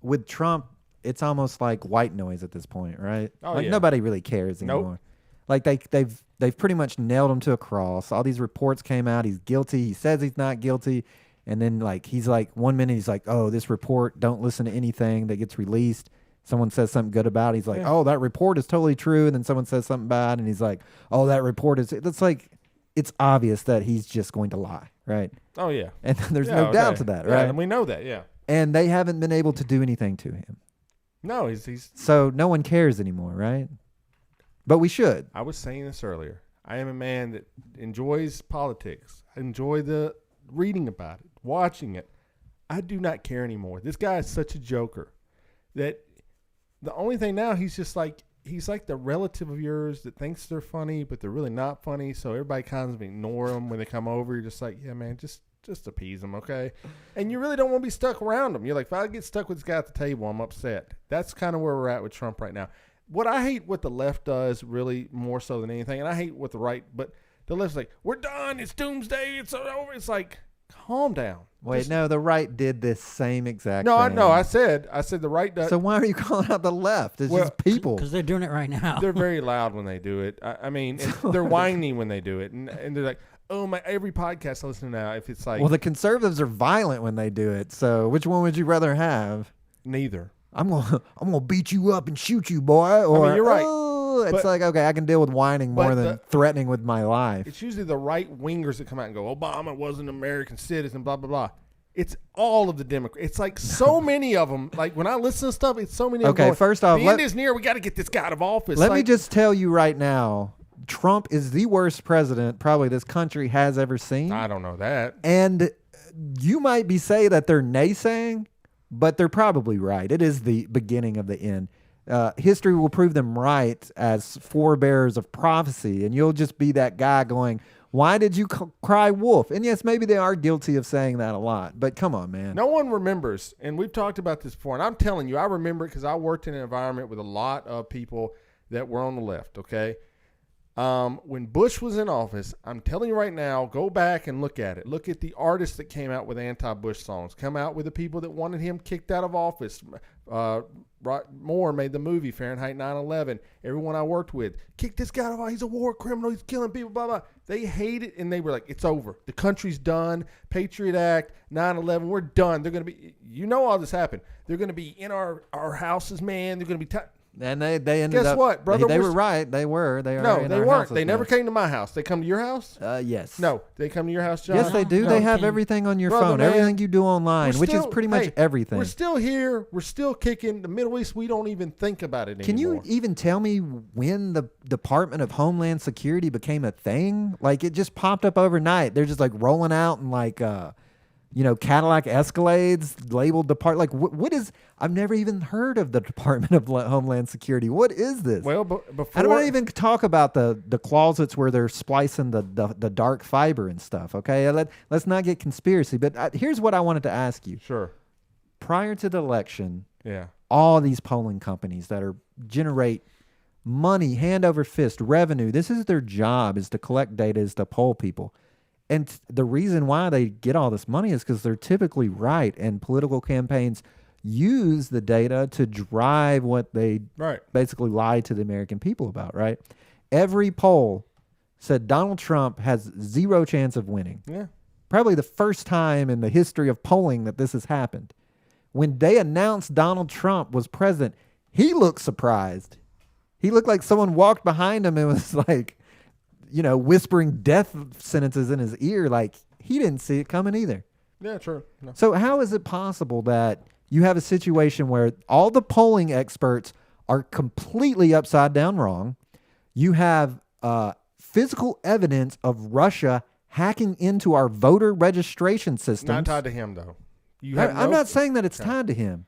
with Trump, it's almost like white noise at this point, right? Oh, like yeah. nobody really cares Nope. anymore. Like they've pretty much nailed him to a cross. All these reports came out. He's guilty. He says he's not guilty. And then he's like 1 minute he's like, oh, this report, don't listen to anything that gets released. Someone says something good about it. He's like, oh, that report is totally true. And then someone says something bad, and he's like, oh, that report is. It's like, it's obvious that he's just going to lie, right? oh yeah, And there's Yeah, no doubt okay. to that, Yeah, right? and we know that, yeah. And they haven't been able to do anything to him. No, he's. So no one cares anymore, right? But we should. I was saying this earlier. I am a man that enjoys politics. I enjoy the reading about it, watching it. I do not care anymore. This guy is such a joker that the only thing now he's like the relative of yours that thinks they're funny, but they're really not funny. So everybody kind of ignore them when they come over. You're just like, yeah, man, just appease them, okay? And you really don't want to be stuck around them. You're like, if I get stuck with this guy at the table, I'm upset. That's kind of where we're at with Trump right now. What I hate what the left does really more so than anything, and I hate what the right, but the left's like, we're done. It's doomsday. It's over. It's like, calm down. Wait, no, the right did this same exact No, I thing. know. I said the right does. So why are you calling out the left? It's Well, just people. Because they're doing it right now. They're very loud when they do it. I mean, they're whiny when they do it, and they're like, oh my! Every podcast I listen to now, if it's like, Well, the conservatives are violent when they do it. So which one would you rather have? neither. I'm gonna beat you up and shoot you, boy. Or you're right. "Oh," it's But- like, okay, I can deal with whining more but than threatening with my life. It's usually the right wingers that come out and go, Obama was an American citizen, blah blah blah. It's all of the Democrats. It's like so many of them. Like when I listen to stuff, it's so many. of them Okay, going, first off, the end is near. We got to get this guy out of office. Let me Like, just tell you right now, Trump is the worst president probably this country has ever seen. I don't know that. And you might be saying that they're naysaying, but they're probably right. It is the beginning of the end. History will prove them right as forebearers of prophecy, and you'll just be that guy going, why did you cry wolf? And yes, maybe they are guilty of saying that a lot, but come on, man. No one remembers, and we've talked about this before, and I'm telling you, I remember it because I worked in an environment with a lot of people that were on the left, okay? When Bush was in office, I'm telling you right now, go back and look at it. Look at the artists that came out with anti-Bush songs. Come out with the people that wanted him kicked out of office. Moore made the movie Fahrenheit 9/11. Everyone I worked with, kick this guy out of office. He's a war criminal. He's killing people, blah, blah. They hate it, and they were like, it's over. The country's done. Patriot Act, 9/11, we're done. They're going to be, all this happened. They're going to be in our houses, man. They're going to be... And they ended Guess up. what, brother? They We're were right. They were. They are. No, in they our weren't. houses They never now. came to my house. They come to your house? Yes. No, they come to your house, John? Yes, they do. No, They have King. everything on your Brother, phone. man, Everything you do online, We're which is still- pretty much hey, everything. We're still here. We're still kicking. The Middle East, we don't even think about it Can anymore. you even tell me when the Department of Homeland Security became a thing? Like, it just popped up overnight. They're just like rolling out and like Cadillac Escalades labeled like what is? I've never even heard of the Department of Homeland Security. What is this? Well, before I don't even talk about the closets where they're splicing the dark fiber and stuff. Okay, let's not get conspiracy. But here's what I wanted to ask you. Sure. Prior to the election, Yeah. all these polling companies that generate money hand over fist revenue. This is their job: is to collect data, is to poll people. And the reason why they get all this money is because they're typically right, and political campaigns use the data to drive what they basically lie to the American people about, right? Every poll said Donald Trump has 0 chance of winning. Yeah. Probably the first time in the history of polling that this has happened. When they announced Donald Trump was president, he looked surprised. He looked like someone walked behind him and was like, whispering death sentences in his ear. Like, he didn't see it coming either. Yeah, true. No. So how is it possible that you have a situation where all the polling experts are completely upside down wrong? You have physical evidence of Russia hacking into our voter registration systems. Not tied to him, though. I'm not saying that it's tied to him.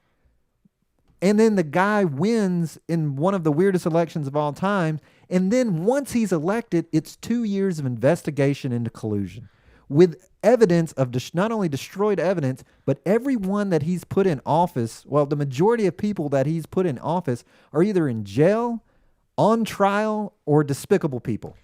And then the guy wins in one of the weirdest elections of all time. And then once he's elected, it's 2 years of investigation into collusion with evidence of not only destroyed evidence, but everyone that he's put in office. Well, the majority of people that he's put in office are either in jail, on trial, or despicable people.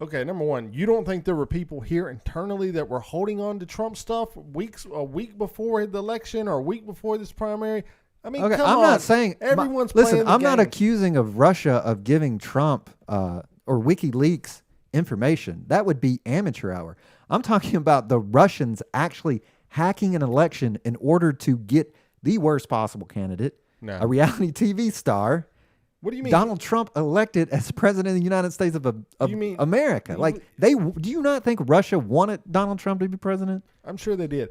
Okay, number one, you don't think there were people here internally that were holding on to Trump stuff a week before the election or a week before this primary? I mean, okay, come I'm on. not saying everyone's listen. playing the I'm not game. accusing of Russia of giving Trump or WikiLeaks information. That would be amateur hour. I'm talking about the Russians actually hacking an election in order to get the worst possible candidate, a reality TV star. What do you mean? Donald Trump elected as president of the United States of America. Do you not think Russia wanted Donald Trump to be president? I'm sure they did.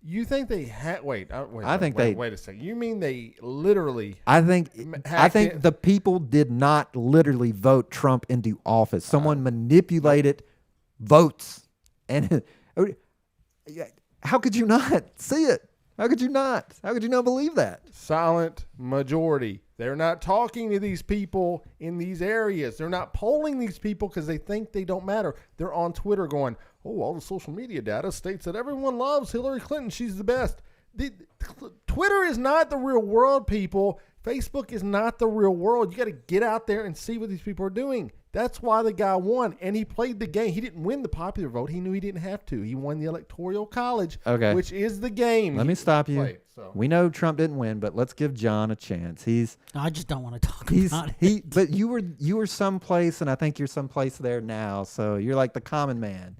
You think they had? Wait a second. You mean they literally? I think the people did not literally vote Trump into office. Someone manipulated votes, and how could you not see it? How could you not? How could you not believe that? Silent majority. They're not talking to these people in these areas. They're not polling these people because they think they don't matter. They're on Twitter going, oh, all the social media data states that everyone loves Hillary Clinton. She's the best. Twitter is not the real world, people. Facebook is not the real world. You got to get out there and see what these people are doing. That's why the guy won, and he played the game. He didn't win the popular vote. He knew he didn't have to. He won the Electoral College, which is the game. Let me stop you. We know Trump didn't win, but let's give John a chance. I just don't want to talk about it. But you were someplace, and I think you're someplace there now. So you're like the common man.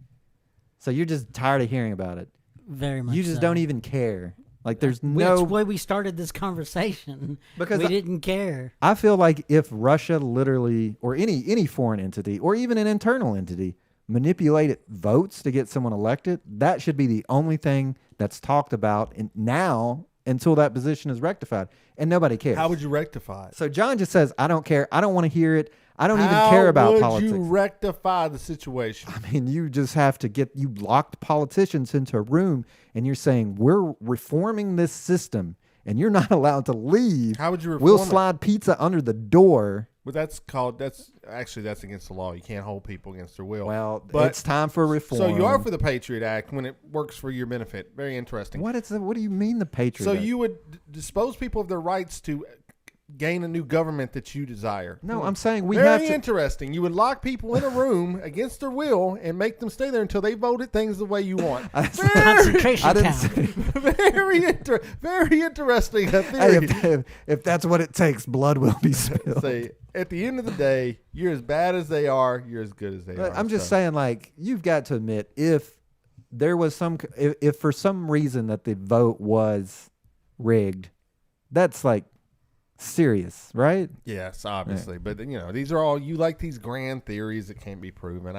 So you're just tired of hearing about it. Very much. You just so. Don't even care. Like there's That's why we started this conversation. Because we didn't care. I feel like if Russia literally, or any foreign entity, or even an internal entity, manipulated votes to get someone elected, that should be the only thing that's talked about now until that position is rectified. And nobody cares. How would you rectify it? So John just says, I don't care. I don't want to hear it. I don't even care about politics. How would you rectify the situation? I mean, you just have to you locked politicians into a room and you're saying, we're reforming this system and you're not allowed to leave. How would you reform We'll slide pizza under the door. But that's against the law. You can't hold people against their will. Well, but it's time for reform. So you are for the Patriot Act when it works for your benefit. Very interesting. What do you mean the Patriot Act? So you would dispose people of their rights to gain a new government that you desire. No, I'm saying we have to. Very interesting. You would lock people in a room against their will and make them stay there until they voted things the way you want. Concentration camp. Very interesting theory. Hey, if that's what it takes, blood will be spilled. Say, at the end of the day, you're as bad as they are. You're as good as they are. I'm just saying, like, you've got to admit, if there was if for some reason that the vote was rigged, that's like serious, right? Yes, obviously. Right. But these are all, you like these grand theories that can't be proven.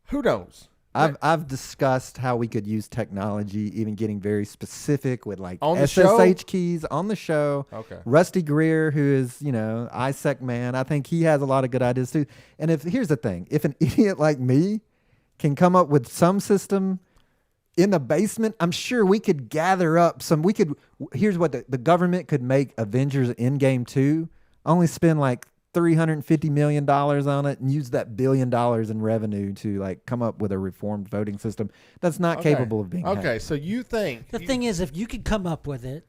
Who knows? I've discussed how we could use technology, even getting very specific with like on the SSH keys on the show. Okay. Rusty Greer, who is, ISEC man, I think he has a lot of good ideas too. And here's the thing, if an idiot like me can come up with some system in the basement, I'm sure we could gather up some. Here's what the government could make Avengers Endgame 2, only spend like $350 million on it and use that $1 billion in revenue to like come up with a reformed voting system that's not capable of being hacked. So you think The thing is, if you could come up with it,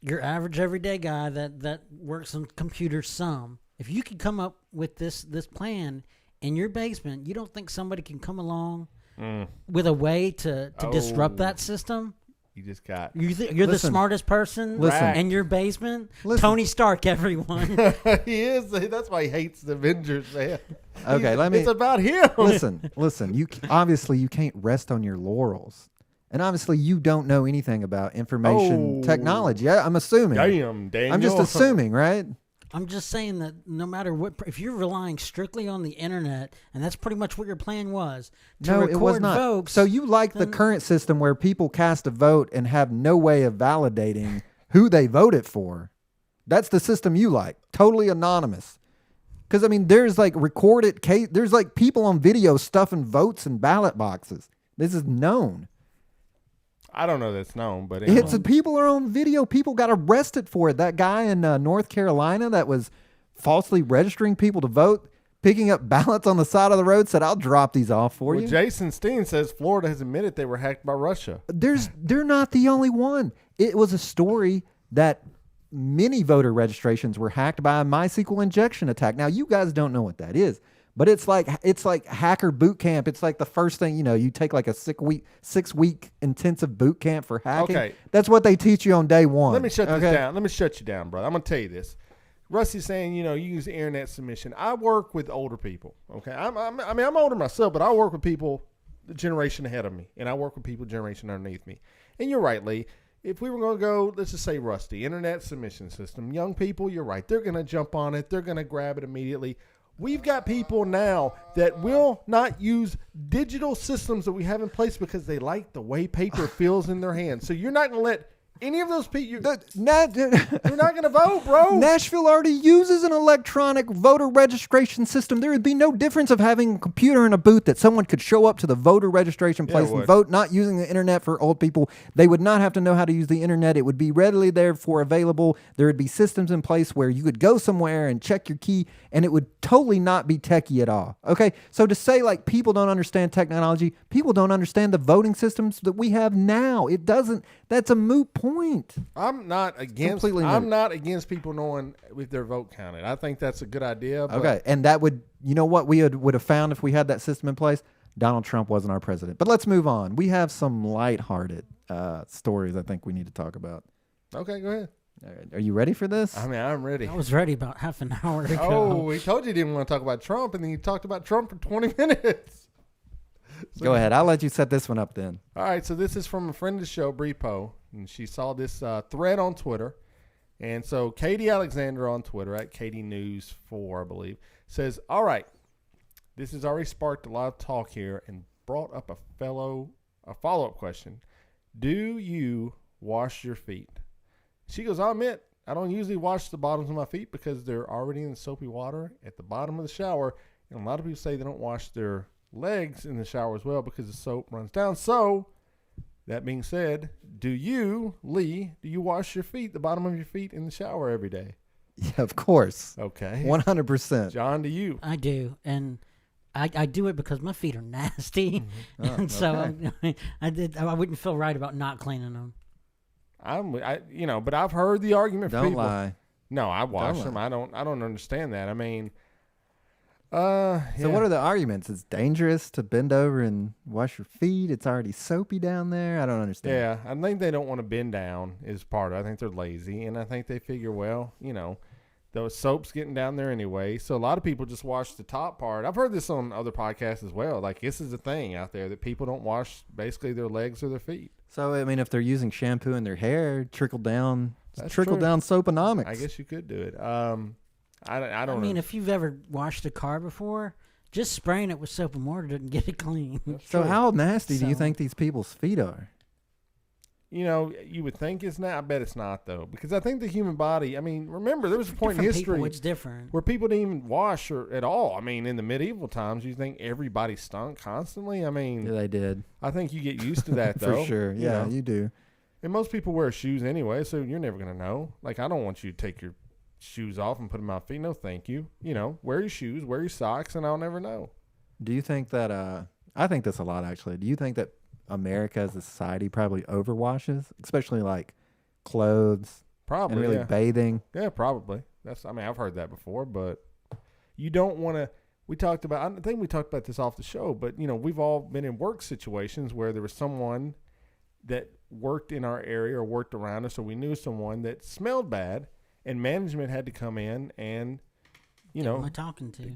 your average everyday guy that works on computers if you could come up with this plan in your basement, you don't think somebody can come along with a way to disrupt that system? you just got You're the smartest person in your basement? Tony Stark, everyone. he is. That's why he hates the Avengers, man. Okay, It's about him. Listen. You obviously you can't rest on your laurels, and obviously you don't know anything about information technology. I'm assuming. Damn, Daniel. I'm just assuming, right? I'm just saying that no matter what, if you're relying strictly on the internet, and that's pretty much what your plan was, to No, record it was not. votes. So you like the current system where people cast a vote and have no way of validating who they voted for. That's the system you like, totally anonymous. Because I mean, there's like recorded case. There's like people on video stuffing votes in ballot boxes. This is known. I don't know that's known, but It's people are on video. People got arrested for it. That guy in North Carolina that was falsely registering people to vote, picking up ballots on the side of the road, said, "I'll drop these off for you." Jason Steen says Florida has admitted they were hacked by Russia. They're not the only one. It was a story that many voter registrations were hacked by a MySQL injection attack. Now you guys don't know what that is. But it's like hacker boot camp. It's like the first thing, you take like a 6 week intensive boot camp for hacking. Okay. That's what they teach you on day one. Let me shut this down. Let me shut you down, brother. I'm going to tell you this. Rusty's saying, you use internet submission. I work with older people. Okay. I'm older myself, but I work with people the generation ahead of me, and I work with people generation underneath me. And you're right, Lee. If we were going to go, let's just say Rusty, internet submission system, young people, you're right. They're going to jump on it. They're going to grab it immediately. We've got people now that will not use digital systems that we have in place because they like the way paper feels in their hands. So you're not going to let any of those people, you're not going to vote, bro. Nashville already uses an electronic voter registration system. There would be no difference of having a computer in a booth that someone could show up to the voter registration place and vote, not using the internet for old people. They would not have to know how to use the internet. It would be readily available. There would be systems in place where you could go somewhere and check your key, and it would totally not be techie at all. Okay, so to say like people don't understand technology, people don't understand the voting systems that we have now. It doesn't. That's a moot point. I'm not against people knowing if their vote counted. I think that's a good idea. Okay, and that would, what we would have found if we had that system in place? Donald Trump wasn't our president. But let's move on. We have some lighthearted stories I think we need to talk about. Okay, go ahead. All right. Are you ready for this? I mean, I'm ready. I was ready about half an hour ago. Oh, he told you he didn't want to talk about Trump, and then he talked about Trump for 20 minutes. So go ahead. I'll let you set this one up then. All right, so this is from a friend of the show, Bree Poe, and she saw this thread on Twitter. And so Katie Alexander on Twitter, at Katie News 4, I believe, says, all right, this has already sparked a lot of talk here and brought up a follow-up question. Do you wash your feet? She goes, I'll admit, I don't usually wash the bottoms of my feet because they're already in soapy water at the bottom of the shower. And a lot of people say they don't wash their legs in the shower as well because the soap runs down. So, that being said, do you wash your feet, the bottom of your feet in the shower every day? Yeah, of course. Okay. 100%. John, do you? I do. And I do it because my feet are nasty. Mm-hmm. And so I wouldn't feel right about not cleaning them. But I've heard the argument for Don't people. lie. No, I wash them. I don't understand that. I mean, So what are the arguments? It's dangerous to bend over and wash your feet. It's already soapy down there. I don't understand. Yeah, I think they don't want to bend down is part of it. I think they're lazy, and I think they figure, well, those soap's getting down there anyway. So a lot of people just wash the top part. I've heard this on other podcasts as well. Like, this is a thing out there that people don't wash basically their legs or their feet. So, I mean, if they're using shampoo in their hair, trickle down That's trickle true. down soaponomics. I guess you could do it. I don't I mean, know. if you've ever washed a car before, just spraying it with soap and water doesn't get it clean. So true. how nasty do you So- think these people's feet are? you know, you would think it's not. I bet it's not, though, because I think the human body, I mean, remember, there was a point in Different history people, it's different. where people didn't even wash at all. I mean, in the medieval times, you think everybody stunk constantly? I mean, Yeah, they did. I think you get used to that, though. For sure. you Yeah, know. you do. And most people wear shoes anyway, so you're never going to know. Like, I don't want you to take your shoes off and put them on my feet. No, thank you. You know, wear your shoes, wear your socks, and I'll never know. Do you think that, I think this a lot, actually. Do you think that America as a society probably overwashes, especially like clothes Probably, and really yeah. bathing? Yeah, probably. I mean, I've heard that before, but you don't want to. I think we talked about this off the show, but, you know, we've all been in work situations where there was someone that worked in our area or worked around us, or we knew someone that smelled bad, and management had to come in and, you know,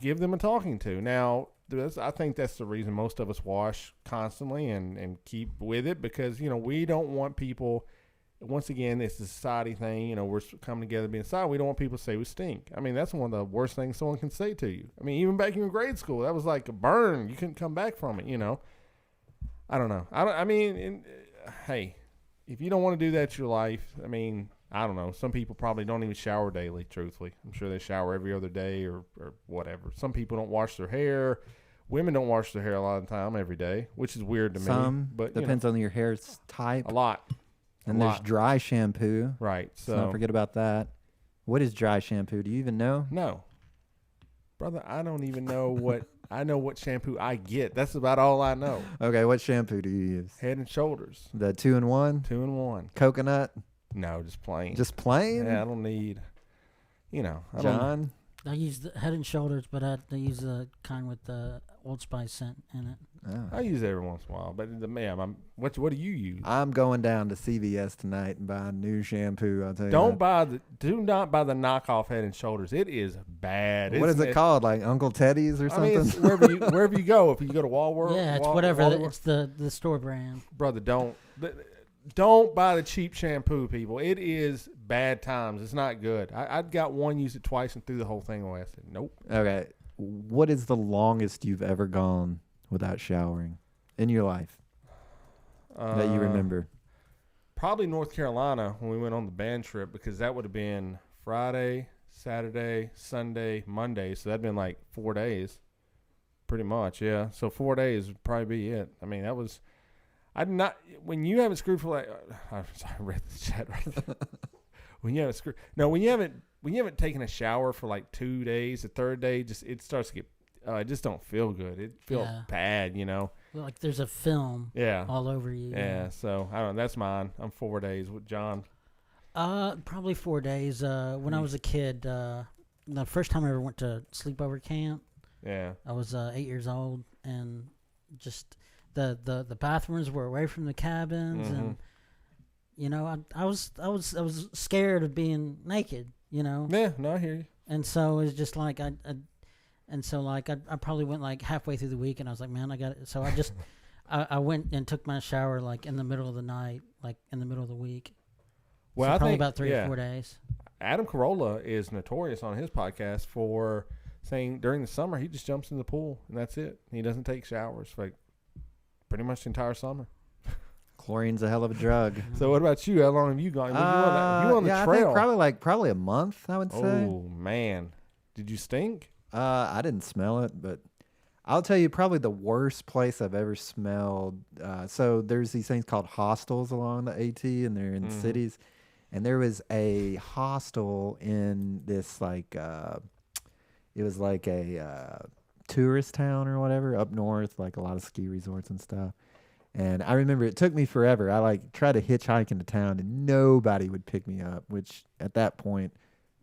give them a talking to. Now, I think that's the reason most of us wash constantly and keep with it, because, you know, we don't want people, once again, it's a society thing, you know, we're coming together being society. We don't want people to say we stink. I mean, that's one of the worst things someone can say to you. I mean, even back in grade school, that was like a burn. You couldn't come back from it, you know. I don't know. Hey, if you don't want to do that in your life, I mean, I don't know. Some people probably don't even shower daily, truthfully. I'm sure they shower every other day or whatever. Some people don't wash their hair. Women don't wash their hair a lot of the time every day, which is weird to me. But depends on your hair's type. A lot. And there's dry shampoo. Right. So don't forget about that. What is dry shampoo? Do you even know? No. Brother, I don't even know what I know what shampoo I get. That's about all I know. Okay, what shampoo do you use? Head and Shoulders. The 2-in-1? 2-in-1. Coconut? No, just plain. Just plain? Yeah, I don't need, you know. John? I use the Head and Shoulders, but I use the kind with the Old Spice scent in it. Oh. I use it every once in a while, but what do you use? I'm going down to CVS tonight and buying new shampoo. I'll tell you. Do not buy the knockoff Head and Shoulders. It is bad. What is it called? Like Uncle Teddy's or something? I mean, it's wherever you go. If you go to Walmart, Yeah, it's whatever. It's the store brand. Brother, don't buy the cheap shampoo, people. It is bad times. It's not good. I'd got one, used it twice, and threw the whole thing away. I said, nope. Okay. What is the longest you've ever gone without showering in your life that you remember? Probably North Carolina when we went on the band trip, because that would have been Friday, Saturday, Sunday, Monday. So that'd been like 4 days, pretty much. Yeah. So 4 days would probably be it. I mean, that was. I did not. When you haven't screwed for like, I'm sorry, I read the chat right there. When you haven't screwed, no, when you haven't taken a shower for like 2 days, the third day, it starts to get, it just don't feel good. It feels bad, you know. Like there's a film, all over you. Yeah. So I don't know. That's mine. I'm 4 days with John. Probably 4 days. When I was a kid, the first time I ever went to sleepover camp. Yeah. I was 8 years old, and just. The bathrooms were away from the cabins, and you know I was scared of being naked, you know. Yeah, no, I hear you. And so it's just like I probably went like halfway through the week, and I was like, man, I got it. So I just I went and took my shower like in the middle of the night, like in the middle of the week. Well, so I probably think, about 3 or 4 days. Adam Carolla is notorious on his podcast for saying during the summer he just jumps in the pool and that's it. He doesn't take showers for like pretty much the entire summer. Chlorine's a hell of a drug. So what about you? How long have you gone? You on the trail? I think probably a month, I would say. Oh man, did you stink? I didn't smell it, but I'll tell you probably the worst place I've ever smelled. So there's these things called hostels along the AT, and they're in cities. And there was a hostel in this like it was like a tourist town or whatever up north, like a lot of ski resorts and stuff. And I remember it took me forever. I like tried to hitchhike into town and nobody would pick me up, which at that point,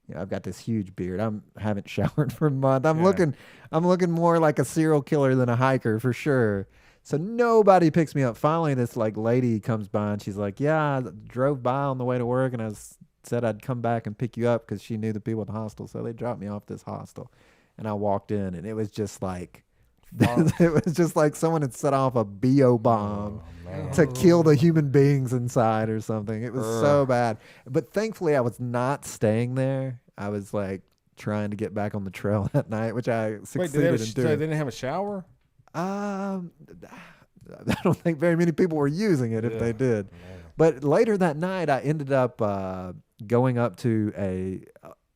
you know, I've got this huge beard. I haven't showered for a month. I'm looking more like a serial killer than a hiker for sure. So nobody picks me up. Finally, this like lady comes by and she's like, yeah, I drove by on the way to work and said I'd come back and pick you up because she knew the people at the hostel. So they dropped me off this hostel. And I walked in, and it was just like, it was just like someone had set off a BO bomb to kill the human beings inside or something. It was so bad. But thankfully, I was not staying there. I was like trying to get back on the trail that night, which I succeeded in doing. So they didn't have a shower? I don't think very many people were using it if they did. But later that night, I ended up going up to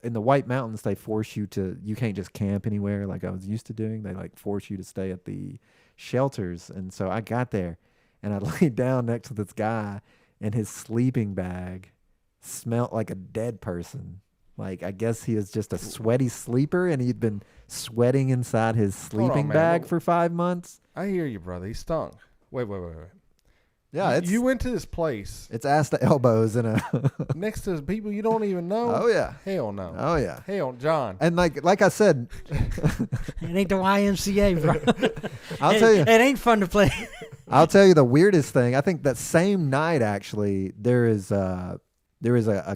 in the White Mountains. They force you can't just camp anywhere like I was used to doing. They like force you to stay at the shelters. And so I got there and I laid down next to this guy, and his sleeping bag smelled like a dead person. Like, I guess he was just a sweaty sleeper, and he'd been sweating inside his sleeping bag for 5 months. I hear you, brother. He stunk. Wait. Yeah, You went to this place. It's ass to elbows in a next to people you don't even know. Oh yeah. Hell no. Oh yeah. Hell, John. And like I said, It ain't the YMCA, bro. I'll tell you, it ain't fun to play. I'll tell you the weirdest thing. I think that same night, actually, there is a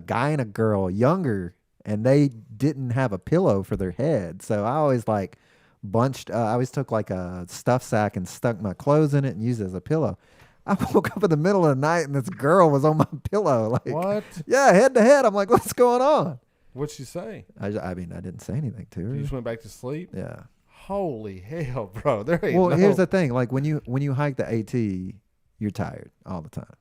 guy and a girl, younger, and they didn't have a pillow for their head. So I always I always took like a stuff sack and stuck my clothes in it and used it as a pillow. I woke up in the middle of the night and this girl was on my pillow. Like, what? Yeah, head to head. I'm like, what's going on? What'd she say? I mean, I didn't say anything to her. You just went back to sleep? Yeah. Holy hell, bro. There ain't Well, here's the thing. Like when you hike the AT, you're tired all the time.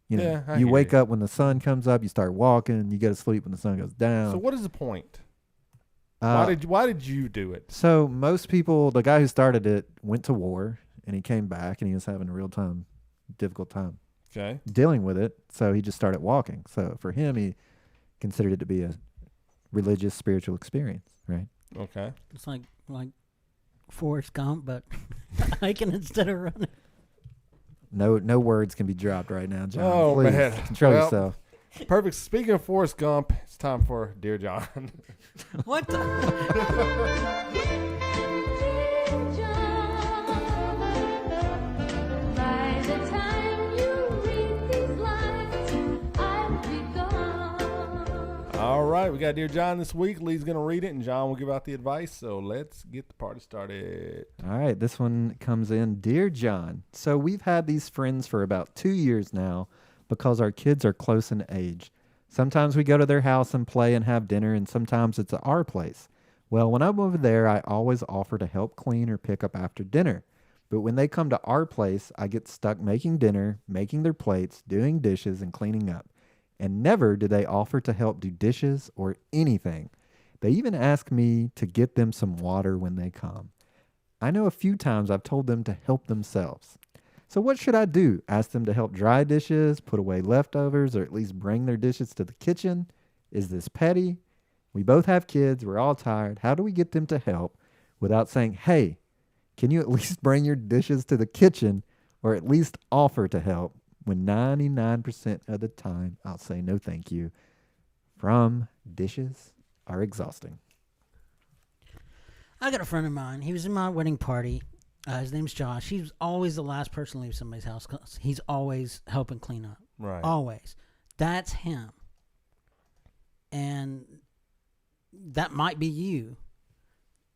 You know, Yeah, I you hear wake you. up when the sun comes up, you start walking, you go to sleep when the sun goes down. So what is the point? Uh, Why did you do it? So most people, the guy who started it went to war and he came back and he was having a difficult time Okay. dealing with it. So he just started walking. So for him, he considered it to be a religious, spiritual experience, right? Okay. It's like Forrest Gump, but hiking instead of running. No words can be dropped right now, John. Oh, Please man. control Well, yourself. Perfect. Speaking of Forrest Gump, it's time for Dear John. What the? By the time you read these lines, I'll be gone. All right, we got Dear John this week. Lee's going to read it, and John will give out the advice. So let's get the party started. All right, this one comes in. Dear John, so we've had these friends for about 2 years now because our kids are close in age. Sometimes we go to their house and play and have dinner, and sometimes it's at our place. Well, when I'm over there, I always offer to help clean or pick up after dinner. But when they come to our place, I get stuck making dinner, making their plates, doing dishes, and cleaning up. And never do they offer to help do dishes or anything. They even ask me to get them some water when they come. I know a few times I've told them to help themselves. So what should I do? Ask them to help dry dishes, put away leftovers, or at least bring their dishes to the kitchen? Is this petty? We both have kids. We're all tired. How do we get them to help without saying, hey, can you at least bring your dishes to the kitchen or at least offer to help? When 99% of the time, I'll say no thank you. From Dishes Are Exhausting. I got a friend of mine. He was in my wedding party. His name's Josh. He's always the last person to leave somebody's house 'cause he's always helping clean up. Right. Always. That's him. And that might be you.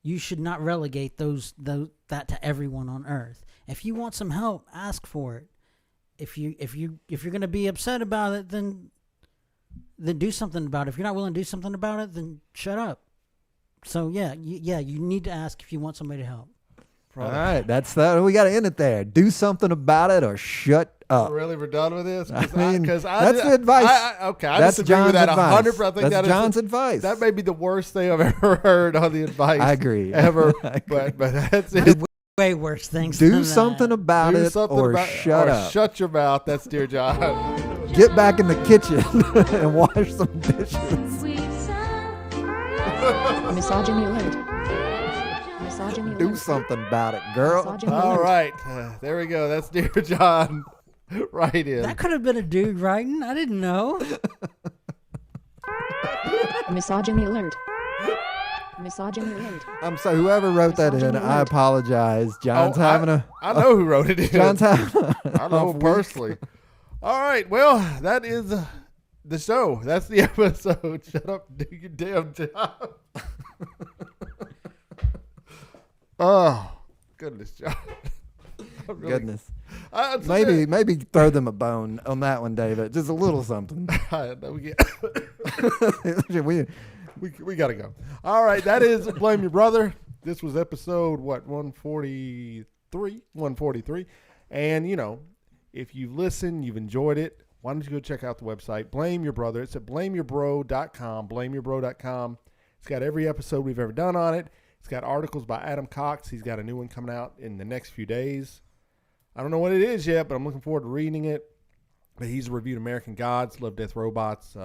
You should not relegate that to everyone on earth. If you want some help, ask for it. If you're gonna be upset about it, then do something about it. If you're not willing to do something about it, then shut up. So you need to ask if you want somebody to help. All right, that's that. We got to end it there. Do something about it or shut up. Really, we're done with this? I mean, that's the advice. I That's disagree John's with that advice. 100%. I think That's that is John's advice. That may be the worst thing I've ever heard on the advice. I agree. Ever. I agree. But that's it. Way worse things. Do than something that. about Do it something or about shut or up. Shut your mouth. That's Dear John. Get back in the kitchen and wash some dishes. Sweet sound. Misogyny alert. Misogyny Do alert. something about it, girl. Misogyny All alert. right. There we go. That's Dear John. Right in. That could have been a dude writing. I didn't know. Misogyny alert. Misogyny alert. I'm sorry, whoever wrote that in, Misogyny I alert. apologize. John's having a. I know who wrote it in. John's having. I know him personally. All right. Well, that is the show. That's the episode. Shut up. Do your damn job. Oh, goodness, John. I'm really- Goodness. I'm Maybe throw them a bone on that one, David. Just a little something. we got to go. All right. That is Blame Your Brother. This was episode, 143? 143. And, if you've listened, you've enjoyed it, why don't you go check out the website, Blame Your Brother. It's at blameyourbro.com, blameyourbro.com. It's got every episode we've ever done on it. It's got articles by Adam Cox. He's got a new one coming out in the next few days. I don't know what it is yet, but I'm looking forward to reading it. But he's reviewed American Gods, Love, Death, Robots,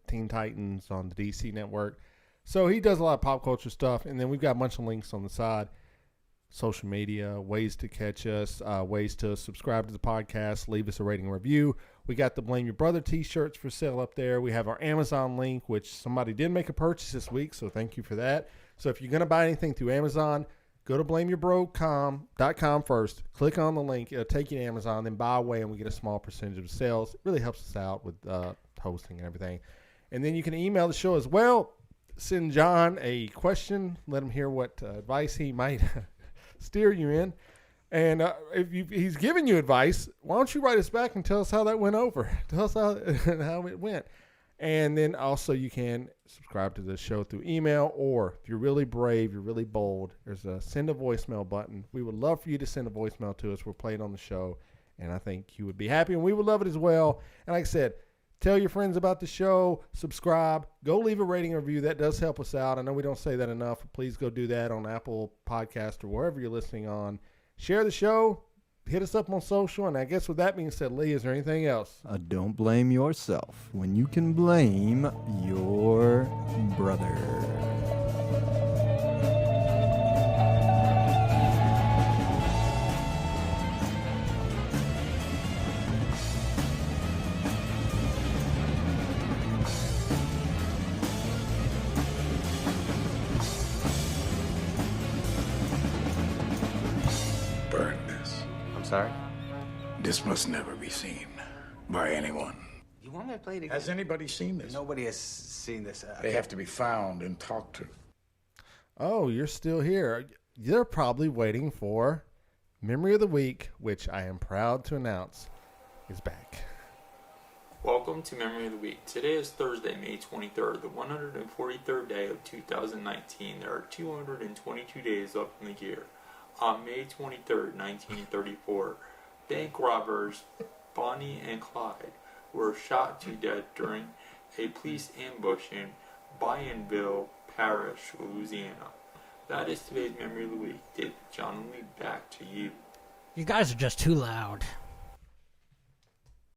Teen Titans on the DC Network. So he does a lot of pop culture stuff. And then we've got a bunch of links on the side. Social media, ways to catch us, ways to subscribe to the podcast, leave us a rating and review. We got the Blame Your Brother t-shirts for sale up there. We have our Amazon link, which somebody did make a purchase this week, so thank you for that. So if you're going to buy anything through Amazon, go to blameyourbro.com first. Click on the link. It'll take you to Amazon, then buy away, and we get a small percentage of the sales. It really helps us out with hosting and everything. And then you can email the show as well. Send John a question. Let him hear what advice he might steer you in. And if he's giving you advice, why don't you write us back and tell us how that went over? Tell us how it went. And then also you can subscribe to the show through email, or if you're really brave, you're really bold, there's a send a voicemail button. We would love for you to send a voicemail to us. We'll play it on the show, and I think you would be happy, and we would love it as well. And like I said, tell your friends about the show, subscribe, go leave a rating and review. That does help us out. I know we don't say that enough. Please go do that on Apple Podcast or wherever you're listening on. Share the show. Hit us up on social. And I guess with that being said, Lee, is there anything else? Don't blame yourself when you can blame your brother. Burn this. I'm sorry? This must never be seen by anyone. You want me to play it again? Has anybody seen this? Nobody has seen this. They have to be found and talked to. Oh, you're still here. You're probably waiting for Memory of the Week, which I am proud to announce is back. Welcome to Memory of the Week. Today is Thursday, May 23rd, the 143rd day of 2019. There are 222 days left in the year. On May 23rd, 1934, bank robbers Bonnie and Clyde were shot to death during a police ambush in Bienville Parish, Louisiana. That is today's Memory of the Week. David John Lee, back to you. You guys are just too loud.